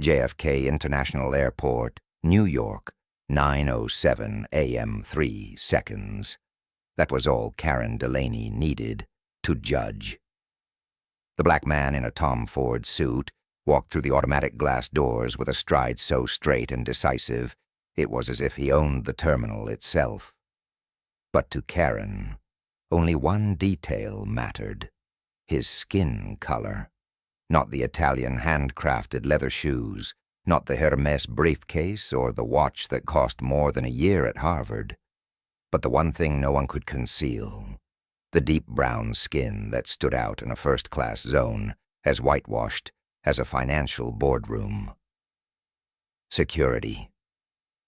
JFK International Airport, New York, 9:07 a.m. 3 seconds. That was all Karen Delaney needed to judge. The black man in a Tom Ford suit walked through the automatic glass doors with a stride so straight and decisive it was as if he owned the terminal itself. But to Karen, only one detail mattered: his skin color. Not the Italian handcrafted leather shoes, not the Hermes briefcase or the watch that cost more than a year at Harvard, but the one thing no one could conceal: the deep brown skin that stood out in a first-class zone, as whitewashed as a financial boardroom. Security,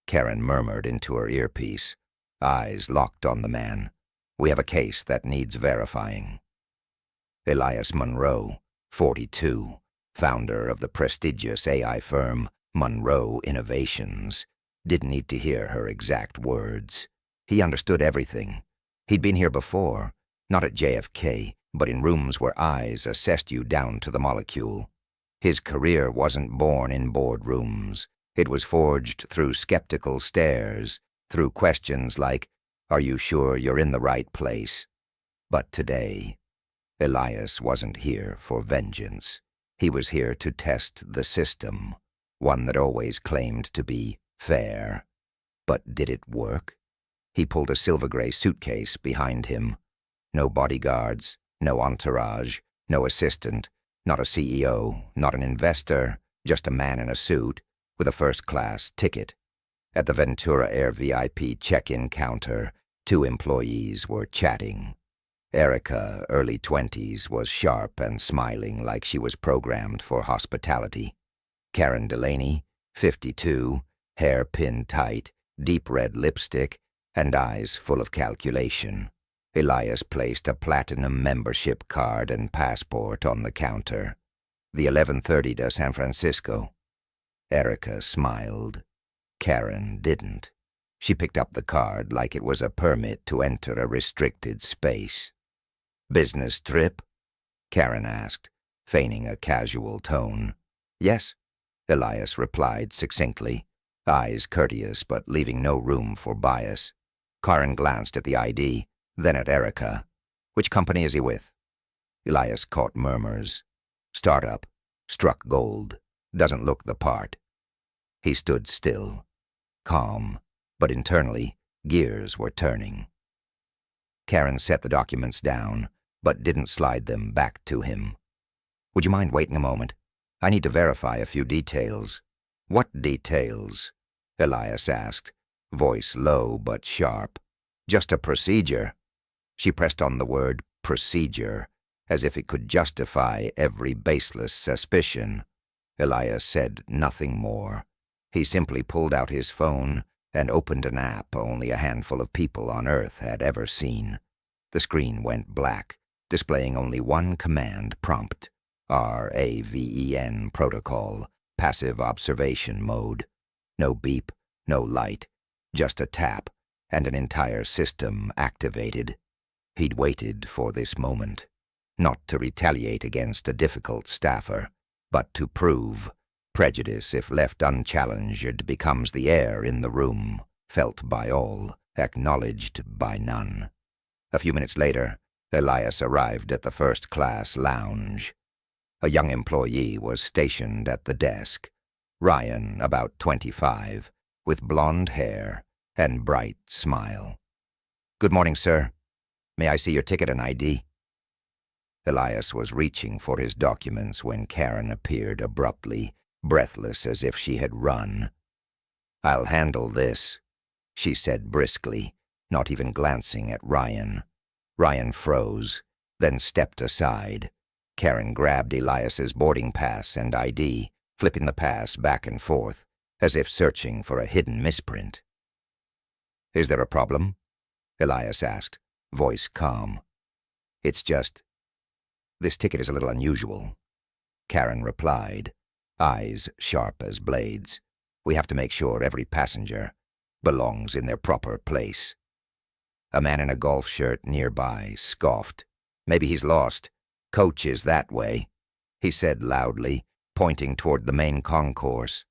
Karen murmured into her earpiece, eyes locked on the man. We have a case that needs verifying. Elias Monroe, 42, founder of the prestigious AI firm Monroe Innovations, didn't need to hear her exact words. He understood everything. He'd been here before, not at JFK, but in rooms where eyes assessed you down to the molecule. His career wasn't born in boardrooms. It was forged through skeptical stares, through questions like, "Are you sure you're in the right place?" But today, Elias wasn't here for vengeance. He was here to test the system, one that always claimed to be fair. But did it work? He pulled a silver-gray suitcase behind him. No bodyguards, no entourage, no assistant, not a CEO, not an investor, just a man in a suit with a first-class ticket. At the Ventura Air VIP check-in counter, 2 employees were chatting. Erica, early 20s, was sharp and smiling like she was programmed for hospitality. Karen Delaney, 52, hair pinned tight, deep red lipstick, and eyes full of calculation. Elias placed a platinum membership card and passport on the counter. The 11:30 to San Francisco. Erica smiled. Karen didn't. She picked up the card like it was a permit to enter a restricted space. "Business trip?" Karen asked, feigning a casual tone. "Yes," Elias replied succinctly, eyes courteous but leaving no room for bias. Karen glanced at the ID, then at Erica. "Which company is he with?" Elias caught murmurs. "Startup. Struck gold. Doesn't look the part." He stood still, calm, but internally, gears were turning. Karen set the documents down, but didn't slide them back to him. "Would you mind waiting a moment? I need to verify a few details." "What details?" Elias asked, voice low but sharp. "Just a procedure." She pressed on the word procedure, as if it could justify every baseless suspicion. Elias said nothing more. He simply pulled out his phone and opened an app only a handful of people on Earth had ever seen. The screen went black, displaying only one command prompt: RAVEN protocol, passive observation mode. No beep, no light, just a tap, and an entire system activated. He'd waited for this moment, not to retaliate against a difficult staffer, but to prove prejudice, if left unchallenged, becomes the air in the room, felt by all, acknowledged by none. A few minutes later, Elias arrived at the first-class lounge. A young employee was stationed at the desk. Ryan, about 25, with blonde hair and bright smile. "Good morning, sir. May I see your ticket and ID?" Elias was reaching for his documents when Karen appeared abruptly, breathless as if she had run. "I'll handle this," she said briskly, not even glancing at Ryan. Ryan froze, then stepped aside. Karen grabbed Elias's boarding pass and ID, flipping the pass back and forth, as if searching for a hidden misprint. "Is there a problem?" Elias asked, voice calm. "It's just, this ticket is a little unusual," Karen replied, eyes sharp as blades. "We have to make sure every passenger belongs in their proper place." A man in a golf shirt nearby scoffed. "Maybe he's lost. Coach is that way," he said loudly, pointing toward the main concourse.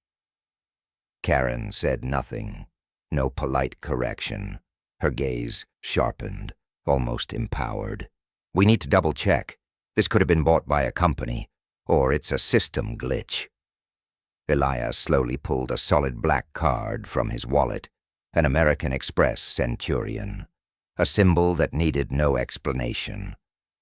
Karen said nothing, no polite correction. Her gaze sharpened, almost empowered. "We need to double-check. This could have been bought by a company, or it's a system glitch." Elias slowly pulled a solid black card from his wallet, an American Express Centurion, a symbol that needed no explanation.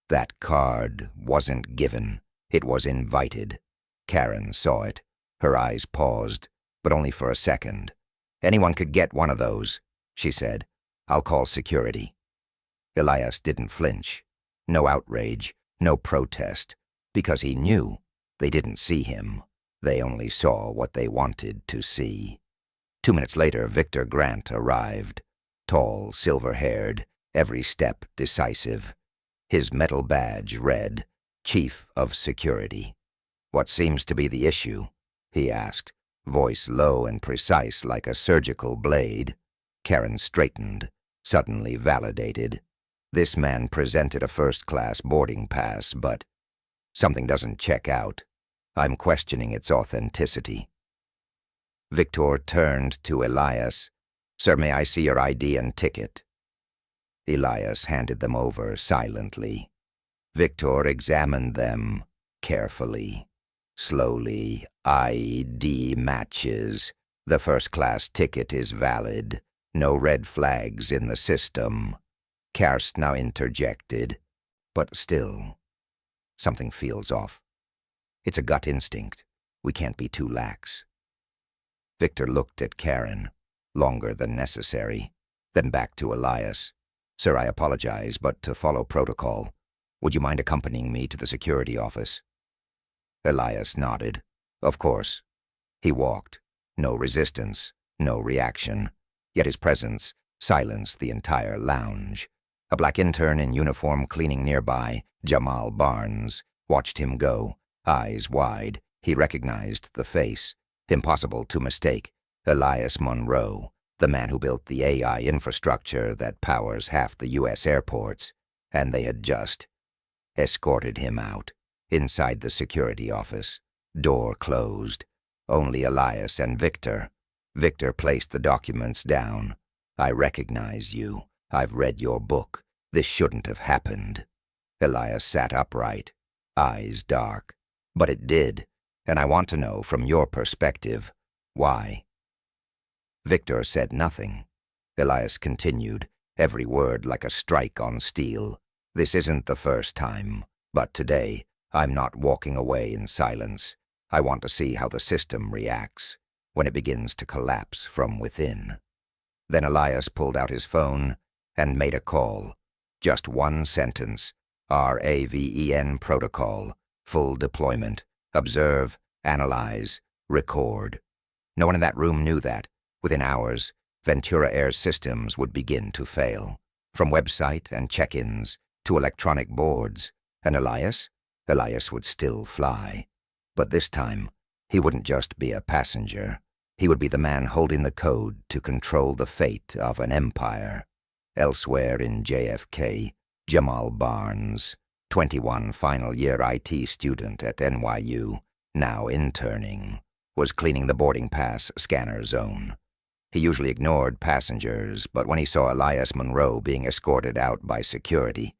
That card wasn't given, it was invited. Karen saw it. Her eyes paused, but only for a second. "Anyone could get one of those," she said. "I'll call security." Elias didn't flinch. No outrage, no protest, because he knew they didn't see him. They only saw what they wanted to see. 2 minutes later, Victor Grant arrived, tall, silver-haired, every step decisive. His metal badge read, Chief of Security. "What seems to be the issue?" he asked, voice low and precise like a surgical blade. Karen straightened, suddenly validated. This man presented a first-class boarding pass, but something doesn't check out. I'm questioning its authenticity. Victor turned to Elias. "Sir, may I see your ID and ticket?" Elias handed them over silently. Victor examined them carefully. Slowly, ID matches. The first-class ticket is valid. No red flags in the system. Karst now interjected. "But still, something feels off. It's a gut instinct. We can't be too lax." Victor looked at Karen, longer than necessary, then back to Elias. "Sir, I apologize, but to follow protocol, would you mind accompanying me to the security office?" Elias nodded. Of course. He walked. No resistance, no reaction. Yet his presence silenced the entire lounge. A black intern in uniform cleaning nearby, Jamal Barnes, watched him go, eyes wide. He recognized the face. Impossible to mistake. Elias Monroe, the man who built the AI infrastructure that powers half the U.S. airports. And they had just escorted him out. Inside the security office. Door closed. Only Elias and Victor. Victor placed the documents down. "I recognize you. I've read your book. This shouldn't have happened." Elias sat upright, eyes dark. "But it did, and I want to know from your perspective, why?" Victor said nothing. Elias continued, every word like a strike on steel. "This isn't the first time, but today I'm not walking away in silence. I want to see how the system reacts when it begins to collapse from within." Then Elias pulled out his phone and made a call. Just one sentence. RAVEN protocol. Full deployment. Observe, analyze, record. No one in that room knew that. Within hours, Ventura Air's systems would begin to fail. From website and check-ins to electronic boards. And Elias? Elias would still fly. But this time, he wouldn't just be a passenger. He would be the man holding the code to control the fate of an empire. Elsewhere in JFK, Jamal Barnes, 21 final-year IT student at NYU, now interning, was cleaning the boarding pass scanner zone. He usually ignored passengers, but when he saw Elias Monroe being escorted out by security,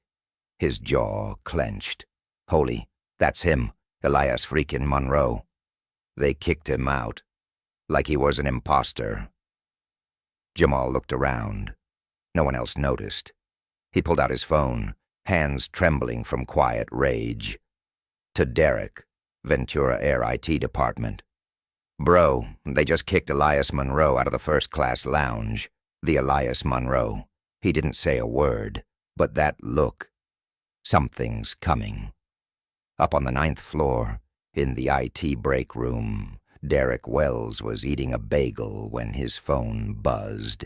his jaw clenched. "Holy, that's him, Elias freakin' Monroe." They kicked him out, like he was an imposter. Jamal looked around. No one else noticed. He pulled out his phone, hands trembling from quiet rage. To Derek, Ventura Air IT department. "Bro, they just kicked Elias Monroe out of the first-class lounge. The Elias Monroe. He didn't say a word, but that look. Something's coming." Up on the 9th floor, in the IT break room, Derek Wells was eating a bagel when his phone buzzed.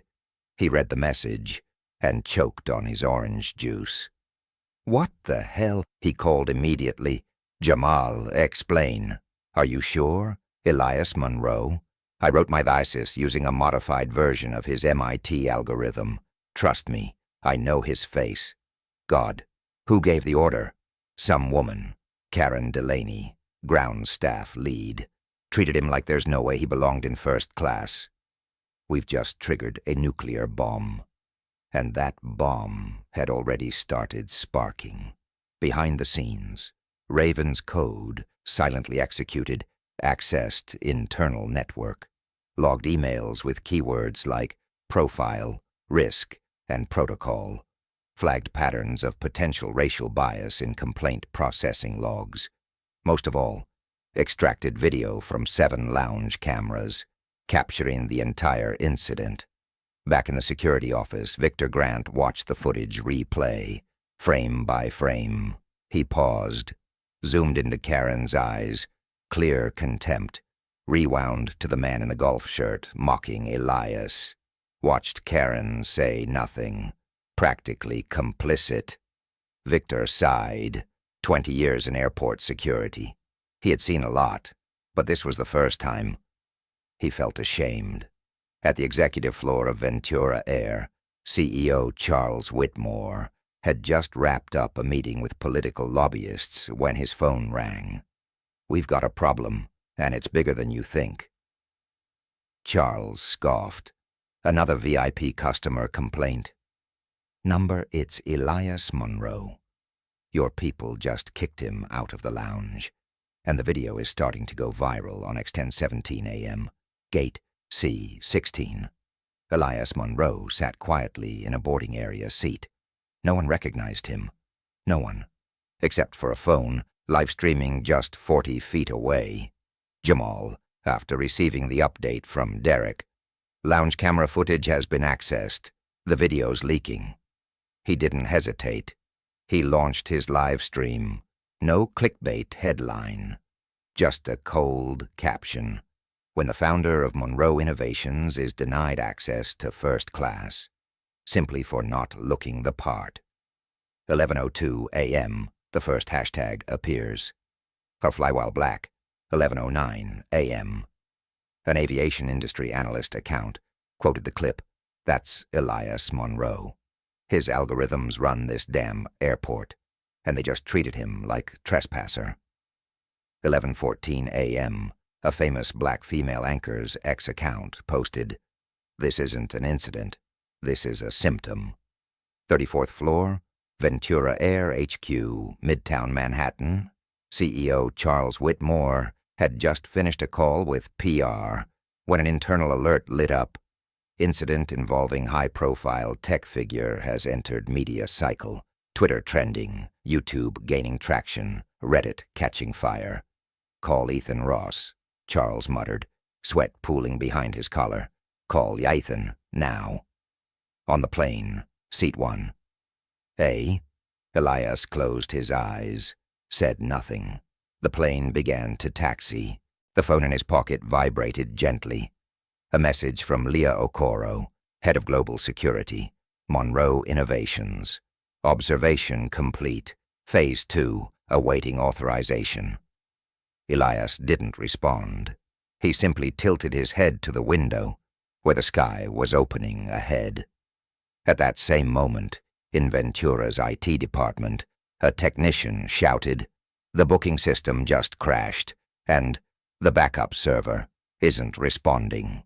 He read the message and choked on his orange juice. "What the hell?" he called immediately. "Jamal, explain. Are you sure? Elias Monroe? I wrote my thesis using a modified version of his MIT algorithm. Trust me, I know his face. God, who gave the order? Some woman. Karen Delaney. ground staff lead, treated him like there's no way he belonged in first class. We've just triggered a nuclear bomb. And that bomb had already started sparking. Behind the scenes, Raven's code, silently executed, accessed internal network, logged emails with keywords like profile, risk, and protocol, flagged patterns of potential racial bias in complaint processing logs. Most of all, extracted video from 7 lounge cameras, capturing the entire incident. Back in the security office, Victor Grant watched the footage replay, frame by frame. He paused, zoomed into Karen's eyes, clear contempt, rewound to the man in the golf shirt, mocking Elias. Watched Karen say nothing, practically complicit. Victor sighed. 20 years in airport security. He had seen a lot, but this was the first time. He felt ashamed. At the executive floor of Ventura Air, CEO Charles Whitmore had just wrapped up a meeting with political lobbyists when his phone rang. "We've got a problem, and it's bigger than you think." Charles scoffed. "Another VIP customer complaint." "Number, it's Elias Monroe. Your people just kicked him out of the lounge, and the video is starting to go viral on X1017 AM, Gate C16. Elias Monroe sat quietly in a boarding area seat. No one recognized him. No one. Except for a phone, live streaming just 40 feet away. Jamal, after receiving the update from Derek. "Lounge camera footage has been accessed. The video's leaking." He didn't hesitate. He launched his live stream. No clickbait headline. Just a cold caption. "When the founder of Monroe Innovations is denied access to first class, simply for not looking the part." 11:02 AM, the first hashtag appears. Or fly while black, 11:09 AM. An aviation industry analyst account quoted the clip. "That's Elias Monroe. His algorithms run this damn airport, and they just treated him like trespasser." 11:14 AM, a famous black female anchor's ex-account posted, "This isn't an incident. This is a symptom." 34th floor, Ventura Air HQ, Midtown Manhattan. CEO Charles Whitmore had just finished a call with PR when an internal alert lit up. "Incident involving high-profile tech figure has entered media cycle. Twitter trending, YouTube gaining traction, Reddit catching fire." "Call Ethan Ross," Charles muttered, sweat pooling behind his collar. "Call Yathan, now." On the plane, seat 1. Elias closed his eyes, said nothing. The plane began to taxi. The phone in his pocket vibrated gently. A message from Leah Okoro, head of global security, Monroe Innovations. Observation complete. Phase 2, awaiting authorization. Elias didn't respond. He simply tilted his head to the window, where the sky was opening ahead. At that same moment, in Ventura's IT department, a technician shouted, "The booking system just crashed, and the backup server isn't responding."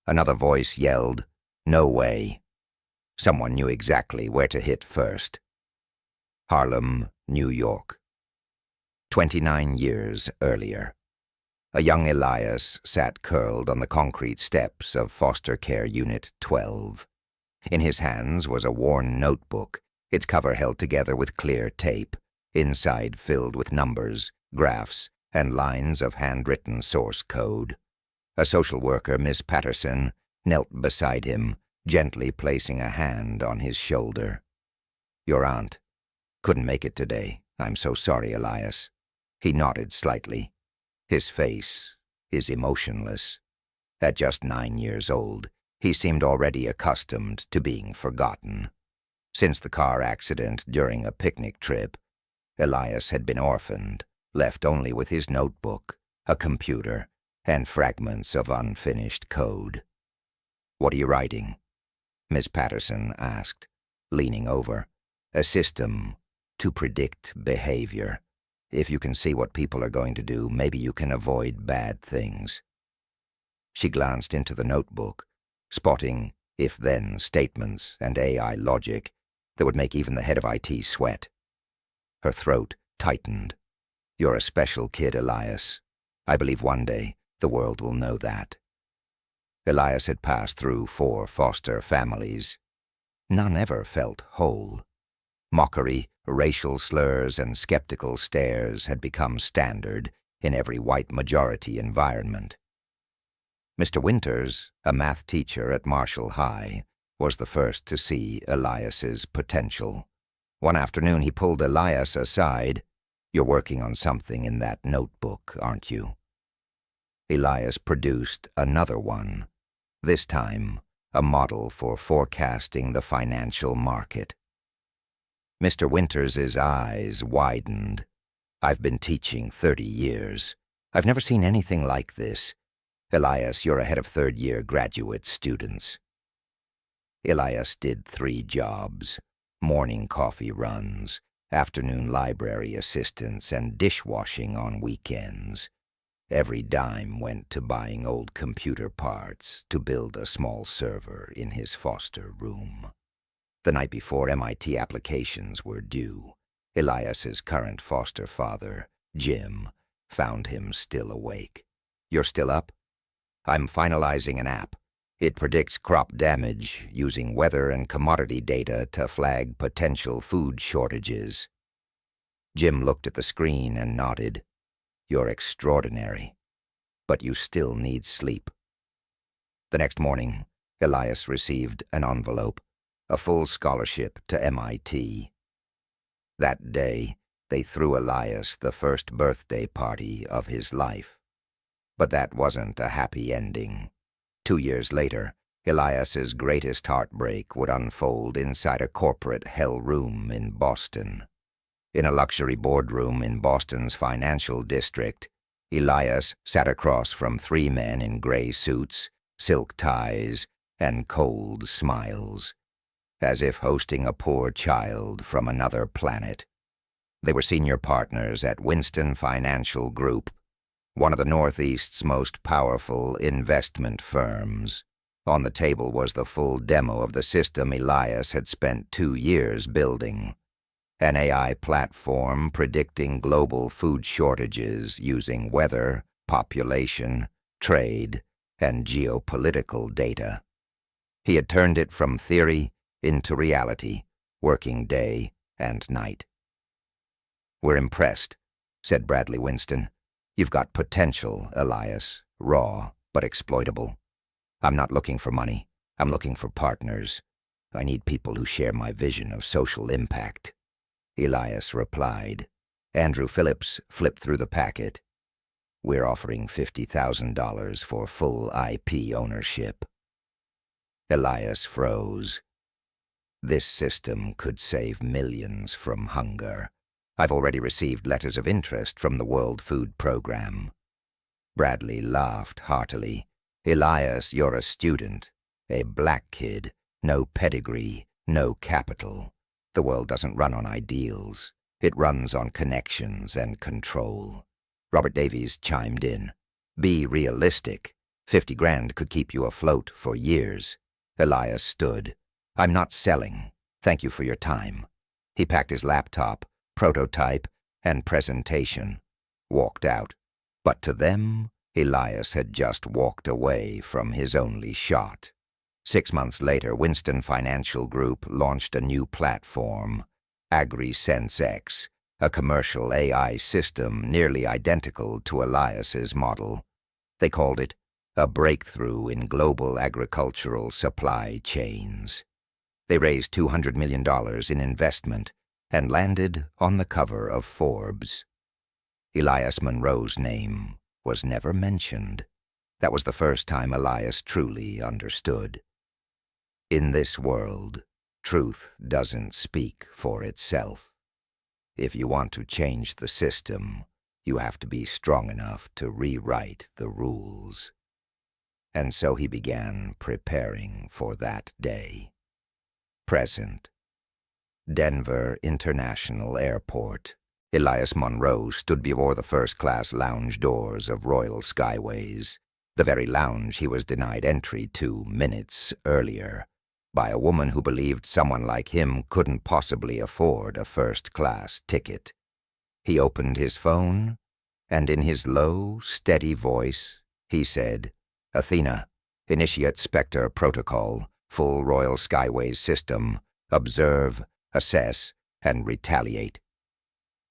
Another voice yelled, "No way." Someone knew exactly where to hit first. Harlem, New York. 29 years earlier. A young Elias sat curled on the concrete steps of Foster Care Unit 12. In his hands was a worn notebook, its cover held together with clear tape, inside filled with numbers, graphs, and lines of handwritten source code. A social worker, Miss Patterson, knelt beside him, gently placing a hand on his shoulder. "Your aunt couldn't make it today. I'm so sorry, Elias." He nodded slightly. His face is emotionless. At just 9 years old, he seemed already accustomed to being forgotten. Since the car accident during a picnic trip, Elias had been orphaned, left only with his notebook, a computer, and fragments of unfinished code. "What are you writing?" Miss Patterson asked, leaning over. "A system to predict behavior. If you can see what people are going to do, maybe you can avoid bad things. She glanced into the notebook, spotting if-then statements and AI logic that would make even the head of IT sweat. Her throat tightened. You're a special kid, Elias. I believe one day the world will know that. Elias had passed through 4 foster families. None ever felt whole. Mockery, racial slurs, and skeptical stares had become standard in every white majority environment. Mr. Winters, a math teacher at Marshall High, was the first to see Elias's potential. One afternoon he pulled Elias aside. "You're working on something in that notebook, aren't you?" Elias produced another one, this time a model for forecasting the financial market. Mr. Winters's eyes widened. "I've been teaching 30 years. I've never seen anything like this. Elias, you're ahead of third-year graduate students." Elias did 3 jobs: morning coffee runs, afternoon library assistance, and dishwashing on weekends. Every dime went to buying old computer parts to build a small server in his foster room. The night before MIT applications were due, Elias's current foster father, Jim, found him still awake. "You're still up? I'm finalizing an app. It predicts crop damage using weather and commodity data to flag potential food shortages." Jim looked at the screen and nodded. "You're extraordinary, but you still need sleep." The next morning, Elias received an envelope, a full scholarship to MIT. That day, they threw Elias the first birthday party of his life. But that wasn't a happy ending. 2 years later, Elias's greatest heartbreak would unfold inside a corporate hell room in Boston. In a luxury boardroom in Boston's financial district, Elias sat across from 3 men in gray suits, silk ties, and cold smiles, as if hosting a poor child from another planet. They were senior partners at Winston Financial Group, one of the Northeast's most powerful investment firms. On the table was the full demo of the system Elias had spent 2 years building. An AI platform predicting global food shortages using weather, population, trade, and geopolitical data. He had turned it from theory into reality, working day and night. "We're impressed," said Bradley Winston. "You've got potential, Elias, raw but exploitable. I'm not looking for money. I'm looking for partners. I need people who share my vision of social impact." Elias replied. Andrew Phillips flipped through the packet. "We're offering $50,000 for full IP ownership." Elias froze. "This system could save millions from hunger. I've already received letters of interest from the World Food Program." Bradley laughed heartily. "Elias, you're a student, a black kid, no pedigree, no capital. The world doesn't run on ideals. It runs on connections and control." Robert Davies chimed in. "Be realistic. 50 grand could keep you afloat for years." Elias stood. "I'm not selling. Thank you for your time." He packed his laptop, prototype, and presentation, walked out. But to them, Elias had just walked away from his only shot. 6 months later, Winston Financial Group launched a new platform, AgriSense-X, a commercial AI system nearly identical to Elias's model. They called it a breakthrough in global agricultural supply chains. They raised $200 million in investment and landed on the cover of Forbes. Elias Monroe's name was never mentioned. That was the first time Elias truly understood. In this world, truth doesn't speak for itself. If you want to change the system, you have to be strong enough to rewrite the rules. And so he began preparing for that day. Present. Denver International Airport. Elias Monroe stood before the first-class lounge doors of Royal Skyways, the very lounge he was denied entry to minutes earlier by a woman who believed someone like him couldn't possibly afford a first-class ticket. He opened his phone, and in his low, steady voice, he said, "Athena, initiate Spectre protocol, full Royal Skyways system, observe, assess, and retaliate."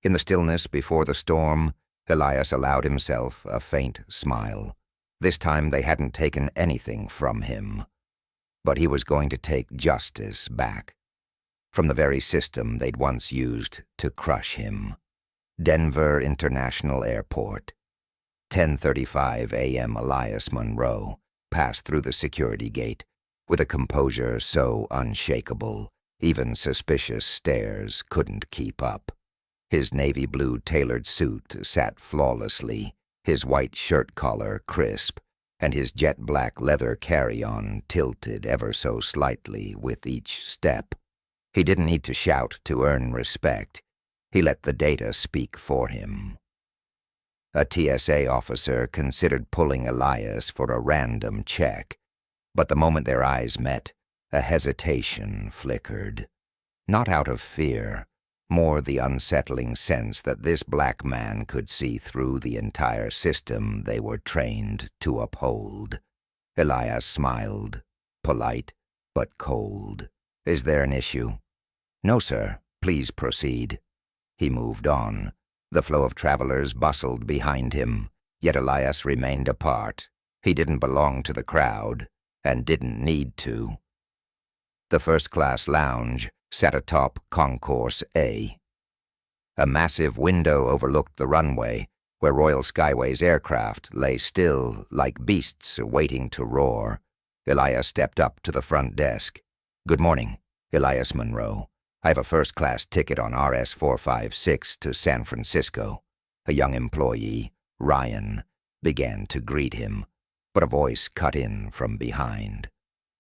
In the stillness before the storm, Elias allowed himself a faint smile. This time they hadn't taken anything from him, but he was going to take justice back from the very system they'd once used to crush him. Denver International Airport. 10:35 a.m. Elias Monroe passed through the security gate with a composure so unshakable, even suspicious stares couldn't keep up. His navy blue tailored suit sat flawlessly, his white shirt collar crisp, and his jet black leather carry-on tilted ever so slightly with each step. He didn't need to shout to earn respect. He let the data speak for him. A TSA officer considered pulling Elias for a random check, but the moment their eyes met, a hesitation flickered. Not out of fear, more the unsettling sense that this black man could see through the entire system they were trained to uphold. Elias smiled, polite but cold. "Is there an issue?" "No, sir. Please proceed." He moved on. The flow of travelers bustled behind him, yet Elias remained apart. He didn't belong to the crowd, and didn't need to. The first-class lounge sat atop Concourse A. A massive window overlooked the runway, where Royal Skyways aircraft lay still like beasts waiting to roar. Elias stepped up to the front desk. "Good morning, Elias Monroe. I have a first-class ticket on RS-456 to San Francisco." A young employee, Ryan, began to greet him, but a voice cut in from behind.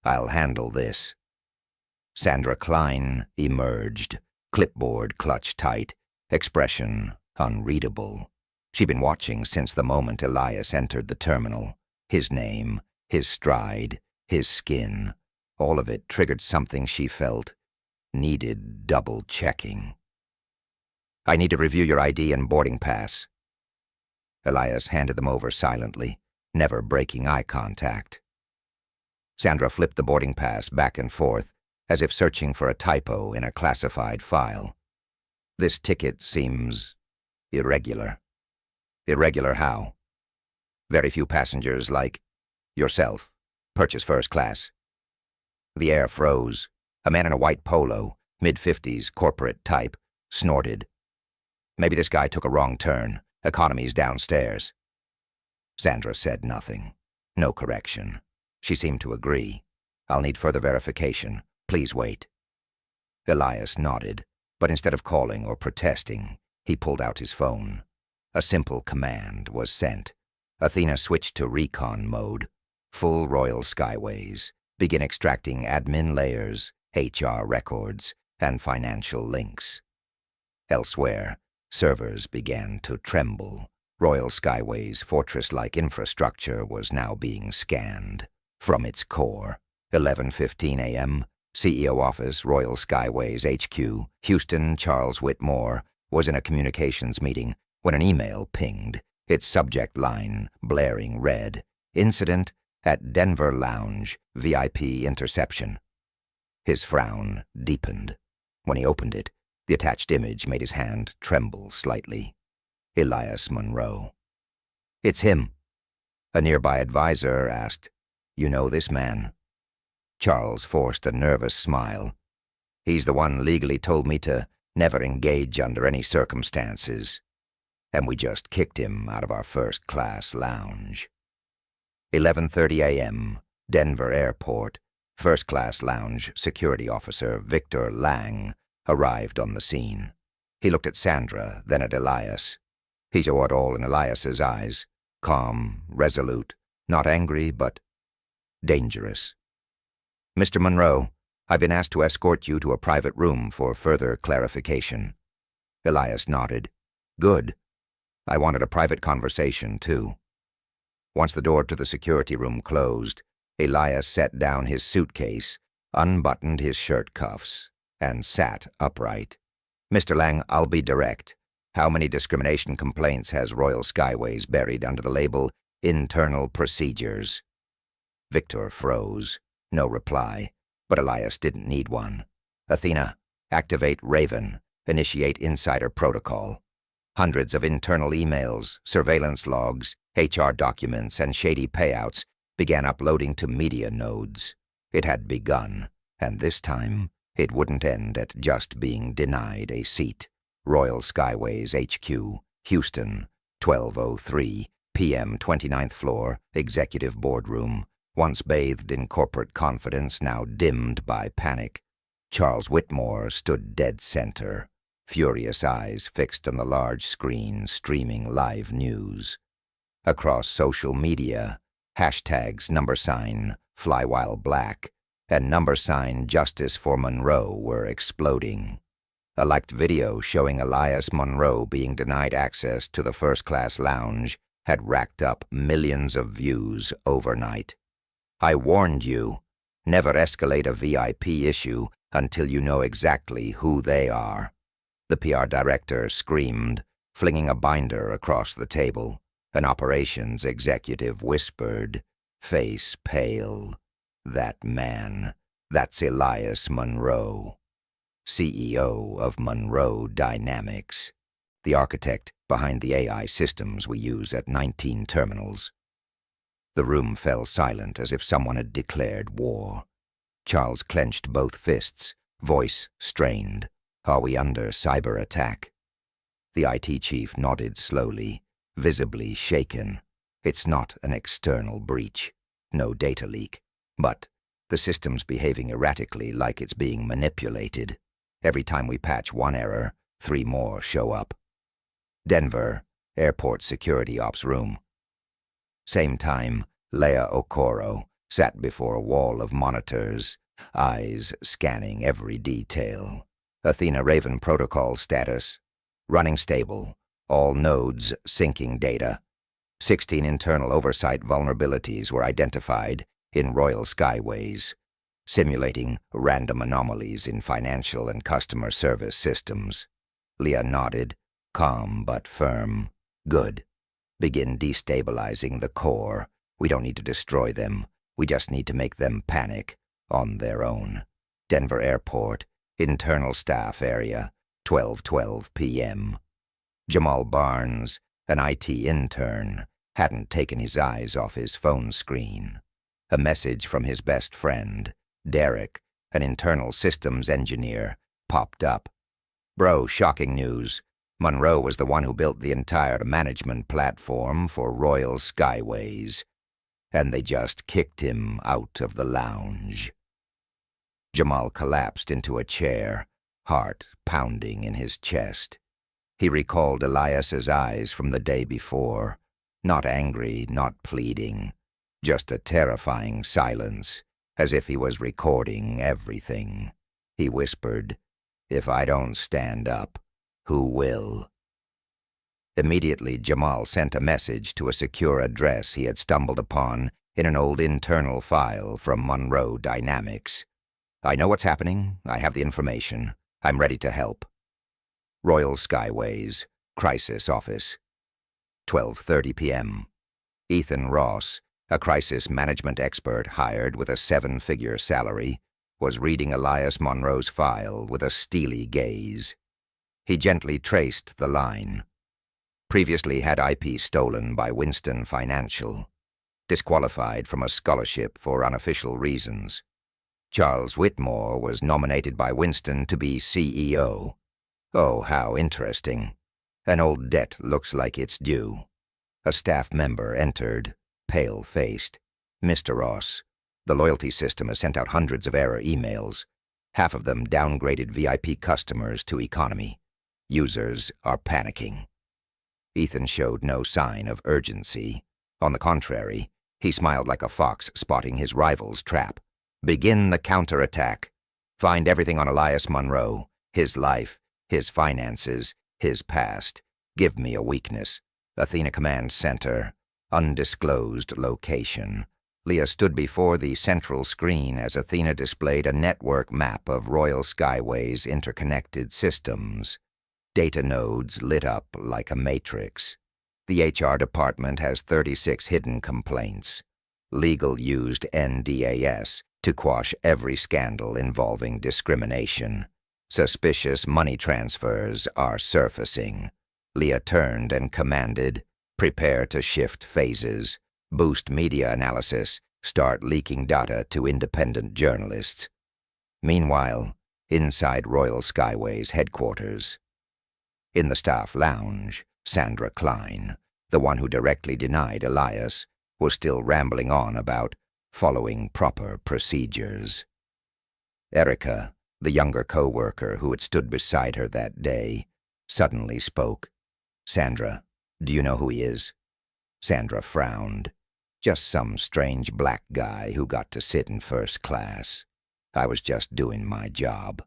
"I'll handle this." Sandra Klein emerged, clipboard clutched tight, expression unreadable. She'd been watching since the moment Elias entered the terminal. His name, his stride, his skin, all of it triggered something she felt needed double-checking. "I need to review your ID and boarding pass." Elias handed them over silently, never breaking eye contact. Sandra flipped the boarding pass back and forth, as if searching for a typo in a classified file. "This ticket seems irregular." "Irregular how?" "Very few passengers like yourself purchase first class." The air froze. A man in a white polo, mid-50s, corporate type, snorted. "Maybe this guy took a wrong turn. Economy's downstairs." Sandra said nothing. No correction. She seemed to agree. "I'll need further verification. Please wait." Elias nodded, but instead of calling or protesting, he pulled out his phone. A simple command was sent. Athena switched to recon mode. Full Royal Skyways. Begin extracting admin layers, HR records, and financial links. Elsewhere, servers began to tremble. Royal Skyways' fortress-like infrastructure was now being scanned from its core. 11:15 a.m., CEO office, Royal Skyways HQ, Houston, Charles Whitmore, was in a communications meeting when an email pinged, its subject line blaring red, "Incident at Denver Lounge, VIP interception." His frown deepened. When he opened it, the attached image made his hand tremble slightly. Elias Monroe. "It's him." A nearby advisor asked, "You know this man?" Charles forced a nervous smile. "He's the one legally told me to never engage under any circumstances. And we just kicked him out of our first-class lounge." 11:30 a.m., Denver Airport. First-class lounge security officer Victor Lang arrived on the scene. He looked at Sandra, then at Elias. He saw it all in Elias's eyes. Calm, resolute, not angry, but dangerous. "Mr. Monroe, I've been asked to escort you to a private room for further clarification." Elias nodded. Good. I wanted a private conversation, too. Once the door to the security room closed, Elias set down his suitcase, unbuttoned his shirt cuffs, and sat upright. Mr. Lang, I'll be direct. How many discrimination complaints has Royal Skyways buried under the label Internal Procedures? Victor froze. No reply, but Elias didn't need one. Athena, activate Raven. Initiate insider protocol. Hundreds of internal emails, surveillance logs, HR documents, and shady payouts began uploading to media nodes. It had begun, and this time it wouldn't end at just being denied a seat. Royal Skyways HQ, Houston, 12:03 p.m., 29th floor, executive boardroom, once bathed in corporate confidence, now dimmed by panic. Charles Whitmore stood dead center, furious eyes fixed on the large screen streaming live news. Across social media, hashtags #FlyWhileBlack and #Justice for Monroe were exploding. A liked video showing Elias Monroe being denied access to the first-class lounge had racked up millions of views overnight. I warned you, never escalate a VIP issue until you know exactly who they are. The PR director screamed, flinging a binder across the table. An operations executive whispered, face pale, "That man, that's Elias Monroe, CEO of Monroe Dynamics, the architect behind the AI systems we use at 19 terminals." The room fell silent as if someone had declared war. Charles clenched both fists, voice strained. Are we under cyber attack? The IT chief nodded slowly, visibly shaken. It's not an external breach, no data leak, but the system's behaving erratically like it's being manipulated. Every time we patch one error, 3 more show up. Denver, Airport Security Ops Room. Same time, Leia Okoro sat before a wall of monitors, eyes scanning every detail. Athena Raven protocol status. Running stable. All nodes syncing data. 16 internal oversight vulnerabilities were identified in Royal Skyways, simulating random anomalies in financial and customer service systems. Leah nodded, calm but firm. Good. Begin destabilizing the core. We don't need to destroy them. We just need to make them panic on their own. Denver Airport, internal staff area, 12:12 p.m. Jamal Barnes, an IT intern, hadn't taken his eyes off his phone screen. A message from his best friend, Derek, an internal systems engineer, popped up. Bro, shocking news. Monroe was the one who built the entire management platform for Royal Skyways, and they just kicked him out of the lounge. Jamal collapsed into a chair, heart pounding in his chest. He recalled Elias's eyes from the day before, not angry, not pleading, just a terrifying silence, as if he was recording everything. He whispered, "If I don't stand up, who will?" Immediately, Jamal sent a message to a secure address he had stumbled upon in an old internal file from Monroe Dynamics. "I know what's happening. I have the information. I'm ready to help." Royal Skyways, Crisis Office. 12:30 p.m. Ethan Ross, a crisis management expert hired with a 7-figure salary, was reading Elias Monroe's file with a steely gaze. He gently traced the line. Previously had IP stolen by Winston Financial. Disqualified from a scholarship for unofficial reasons. Charles Whitmore was nominated by Winston to be CEO. Oh, how interesting. An old debt looks like it's due. A staff member entered, pale-faced. "Mr. Ross, the loyalty system has sent out hundreds of error emails. Half of them downgraded VIP customers to economy. Users are panicking." Ethan showed no sign of urgency. On the contrary, he smiled like a fox spotting his rival's trap. "Begin the counterattack. Find everything on Elias Monroe, his life, his finances, his past. Give me a weakness. Athena Command Center. Undisclosed location. Leah stood before the central screen as Athena displayed a network map of Royal Skyway's interconnected systems. Data nodes lit up like a matrix. The HR department has 36 hidden complaints. Legal used NDAS to quash every scandal involving discrimination. Suspicious money transfers are surfacing. Leah turned and commanded, "Prepare to shift phases. Boost media analysis. Start leaking data to independent journalists." Meanwhile, inside Royal Skyway's headquarters. In the staff lounge, Sandra Klein, the one who directly denied Elias, was still rambling on about following proper procedures. Erica, the younger co-worker who had stood beside her that day, suddenly spoke. "Sandra, do you know who he is?" Sandra frowned. "Just some strange black guy who got to sit in first class. I was just doing my job."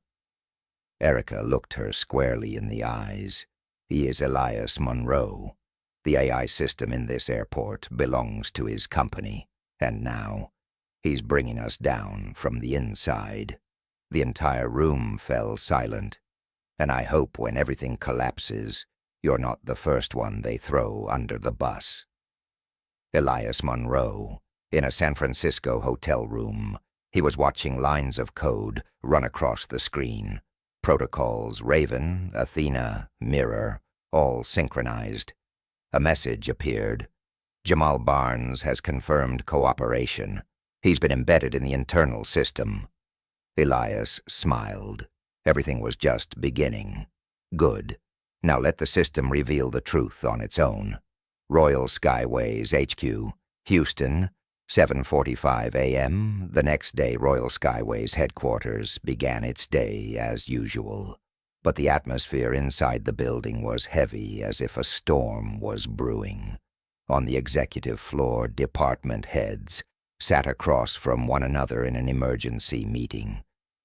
Erica looked her squarely in the eyes. "He is Elias Monroe. The AI system in this airport belongs to his company, and now he's bringing us down from the inside." The entire room fell silent. "And I hope when everything collapses, you're not the first one they throw under the bus." Elias Monroe, in a San Francisco hotel room, he was watching lines of code run across the screen. Protocols Raven, Athena, Mirror, all synchronized. A message appeared. "Jamal Barnes has confirmed cooperation. He's been embedded in the internal system." Elias smiled. Everything was just beginning. Good. Now let the system reveal the truth on its own. Royal Skyway's HQ, Houston, 7:45 a.m. The next day, Royal Skyway's headquarters began its day as usual. But the atmosphere inside the building was heavy, as if a storm was brewing. On the executive floor, department heads sat across from one another in an emergency meeting.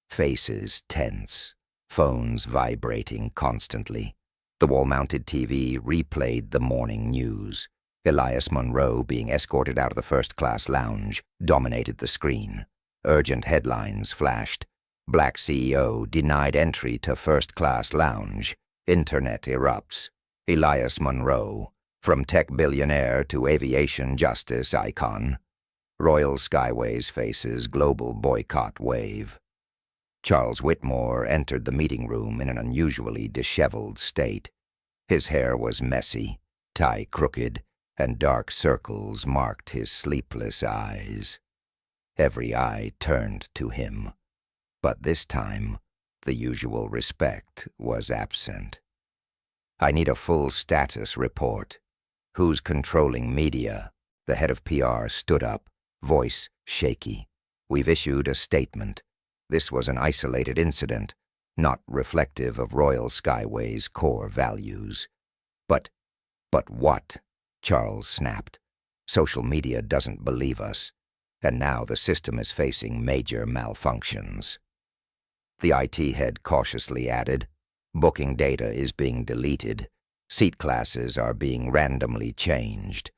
Faces tense, phones vibrating constantly. The wall-mounted TV replayed the morning news. Elias Monroe, being escorted out of the first-class lounge, dominated the screen. Urgent headlines flashed. Black CEO denied entry to first-class lounge. Internet erupts. Elias Monroe, from tech billionaire to aviation justice icon. Royal Skyway's faces global boycott wave. Charles Whitmore entered the meeting room in an unusually disheveled state. His hair was messy, tie crooked, and dark circles marked his sleepless eyes. Every eye turned to him. But this time, the usual respect was absent. "I need a full status report. Who's controlling media?" The head of PR stood up, voice shaky. "We've issued a statement. This was an isolated incident, not reflective of Royal Skyway's core values." But what?" Charles snapped. "Social media doesn't believe us, and now the system is facing major malfunctions." The IT head cautiously added, "Booking data is being deleted. Seat classes are being randomly changed.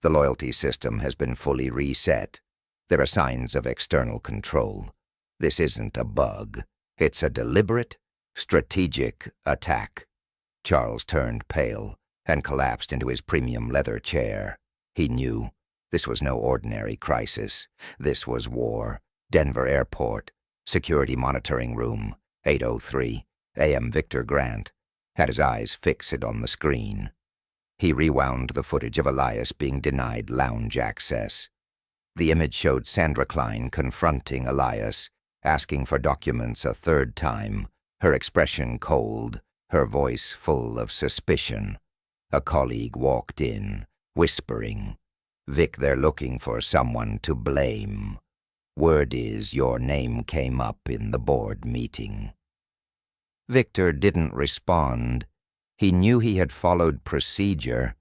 The loyalty system has been fully reset. There are signs of external control. This isn't a bug. It's a deliberate, strategic attack." Charles turned pale and collapsed into his premium leather chair. He knew this was no ordinary crisis. This was war. Denver Airport, security monitoring room, 8:03 a.m. Victor Grant had his eyes fixed on the screen. He rewound the footage of Elias being denied lounge access. The image showed Sandra Klein confronting Elias, asking for documents a third time, her expression cold, her voice full of suspicion. A colleague walked in, whispering, "Vic, they're looking for someone to blame. Word is your name came up in the board meeting." Victor didn't respond. He knew he had followed procedure,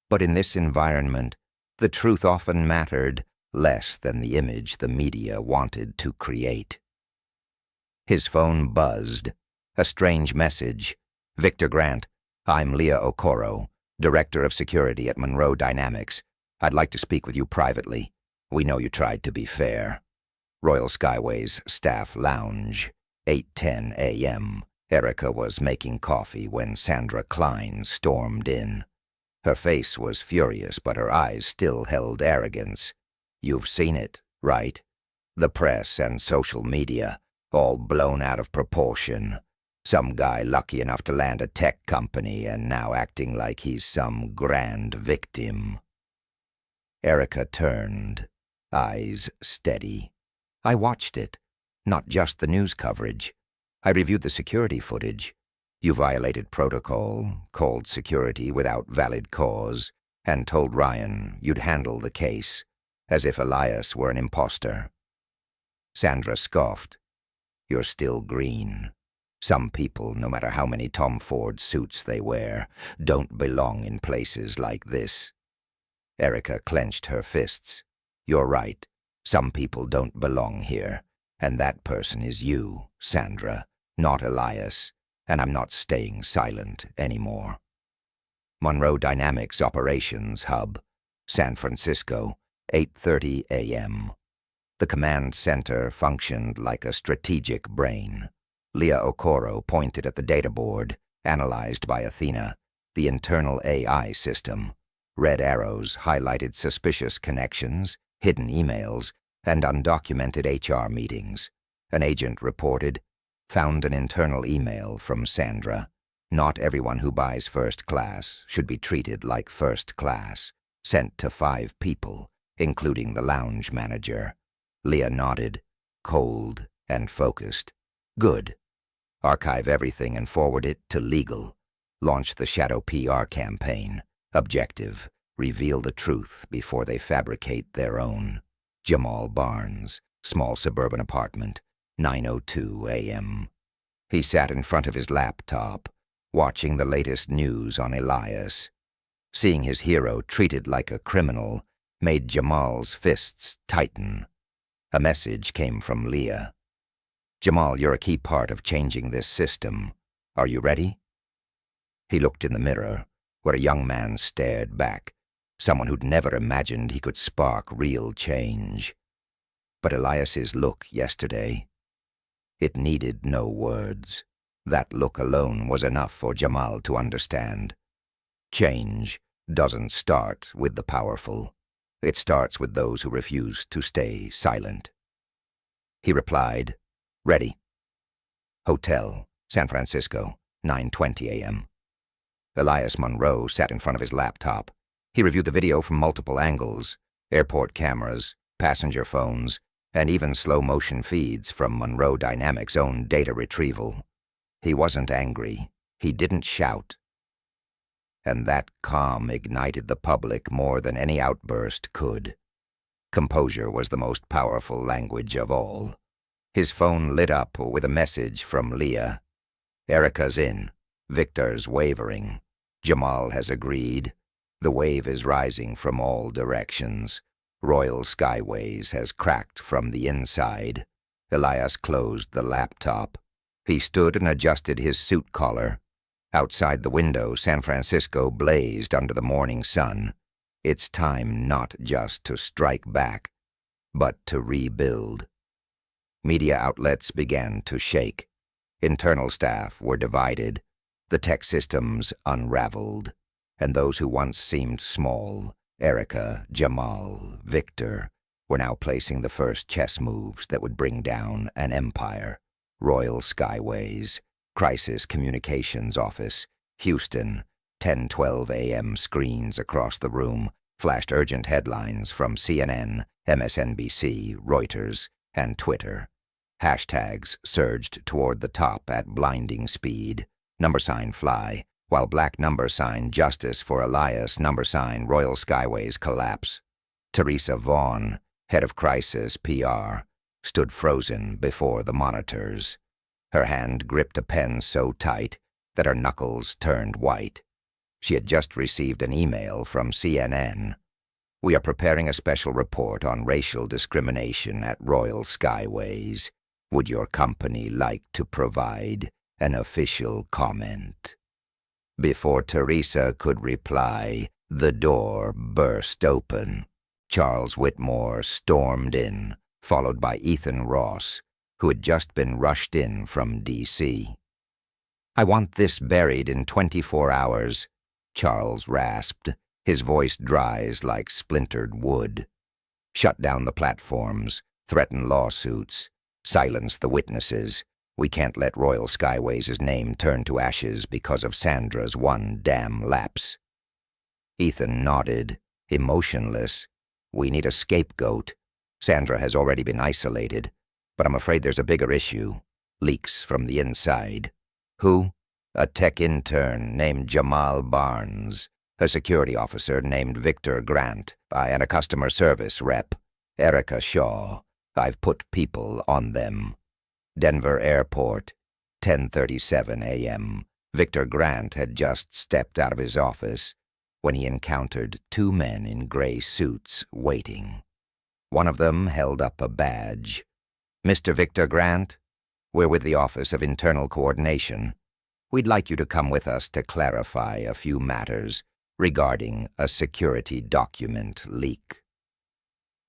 but in this environment, the truth often mattered less than the image the media wanted to create. His phone buzzed. A strange message. "Victor Grant, I'm Leah Okoro. Director of Security at Monroe Dynamics. I'd like to speak with you privately. We know you tried to be fair. Royal Skyways Staff Lounge, 8:10 a.m. Erica was making coffee when Sandra Klein stormed in. Her face was furious, but her eyes still held arrogance. You've seen it, right? The press and social media, all blown out of proportion. Some guy lucky enough to land a tech company and now acting like he's some grand victim. Erica turned, eyes steady. I watched it, not just the news coverage. I reviewed the security footage. You violated protocol, called security without valid cause, and told Ryan you'd handle the case, as if Elias were an imposter. Sandra scoffed. You're still green. Some people, no matter how many Tom Ford suits they wear, don't belong in places like this. Erica clenched her fists. You're right. Some people don't belong here, and that person is you, Sandra, not Elias, and I'm not staying silent anymore. Monroe Dynamics Operations Hub, San Francisco, 8:30 a.m. The command center functioned like a strategic brain. Leah Okoro pointed at the data board, analyzed by Athena, the internal AI system. Red arrows highlighted suspicious connections, hidden emails, and undocumented HR meetings. An agent reported, found an internal email from Sandra. Not everyone who buys first class should be treated like first class. Sent to 5 people, including the lounge manager. Leah nodded, cold and focused. Good. Archive everything and forward it to legal. Launch the shadow PR campaign. Objective. Reveal the truth before they fabricate their own. Jamal Barnes, small suburban apartment, 9:02 a.m. He sat in front of his laptop, watching the latest news on Elias. Seeing his hero treated like a criminal made Jamal's fists tighten. A message came from Leah. Jamal, you're a key part of changing this system. Are you ready? He looked in the mirror, where a young man stared back, someone who'd never imagined he could spark real change. But Elias's look yesterday, it needed no words. That look alone was enough for Jamal to understand. Change doesn't start with the powerful. It starts with those who refuse to stay silent. He replied, Ready. Hotel, San Francisco, 9:20 a.m. Elias Monroe sat in front of his laptop. He reviewed the video from multiple angles, airport cameras, passenger phones, and even slow-motion feeds from Monroe Dynamics' own data retrieval. He wasn't angry. He didn't shout. And that calm ignited the public more than any outburst could. Composure was the most powerful language of all. His phone lit up with a message from Leah. Erica's in. Victor's wavering. Jamal has agreed. The wave is rising from all directions. Royal Skyways has cracked from the inside. Elias closed the laptop. He stood and adjusted his suit collar. Outside the window, San Francisco blazed under the morning sun. It's time not just to strike back, but to rebuild. Media outlets began to shake. Internal staff were divided. The tech systems unraveled. And those who once seemed small, Erica, Jamal, Victor, were now placing the first chess moves that would bring down an empire. Royal Skyways, Crisis Communications Office, Houston, 10:12 a.m. screens across the room flashed urgent headlines from CNN, MSNBC, Reuters, and Twitter. Hashtags surged toward the top at blinding speed. $ fly, while black $ justice for Elias, $ Royal Skyways collapse. Teresa Vaughn, head of Crisis PR, stood frozen before the monitors. Her hand gripped a pen so tight that her knuckles turned white. She had just received an email from CNN. We are preparing a special report on racial discrimination at Royal Skyways. Would your company like to provide an official comment? Before Teresa could reply, the door burst open. Charles Whitmore stormed in, followed by Ethan Ross, who had just been rushed in from D.C. "I want this buried in 24 hours, Charles rasped, his voice dry like splintered wood. "Shut down the platforms, threaten lawsuits, silence the witnesses. We can't let Royal Skyways' name turn to ashes because of Sandra's one damn lapse." Ethan nodded, emotionless. "We need a scapegoat. Sandra has already been isolated, but I'm afraid there's a bigger issue. Leaks from the inside." "Who?" "A tech intern named Jamal Barnes, a security officer named Victor Grant, and a customer service rep, Erica Shaw. I've put people on them." Denver Airport, 10:37 a.m. Victor Grant had just stepped out of his office when he encountered two men in gray suits waiting. One of them held up a badge. "Mr. Victor Grant, we're with the Office of Internal Coordination. We'd like you to come with us to clarify a few matters regarding a security document leak."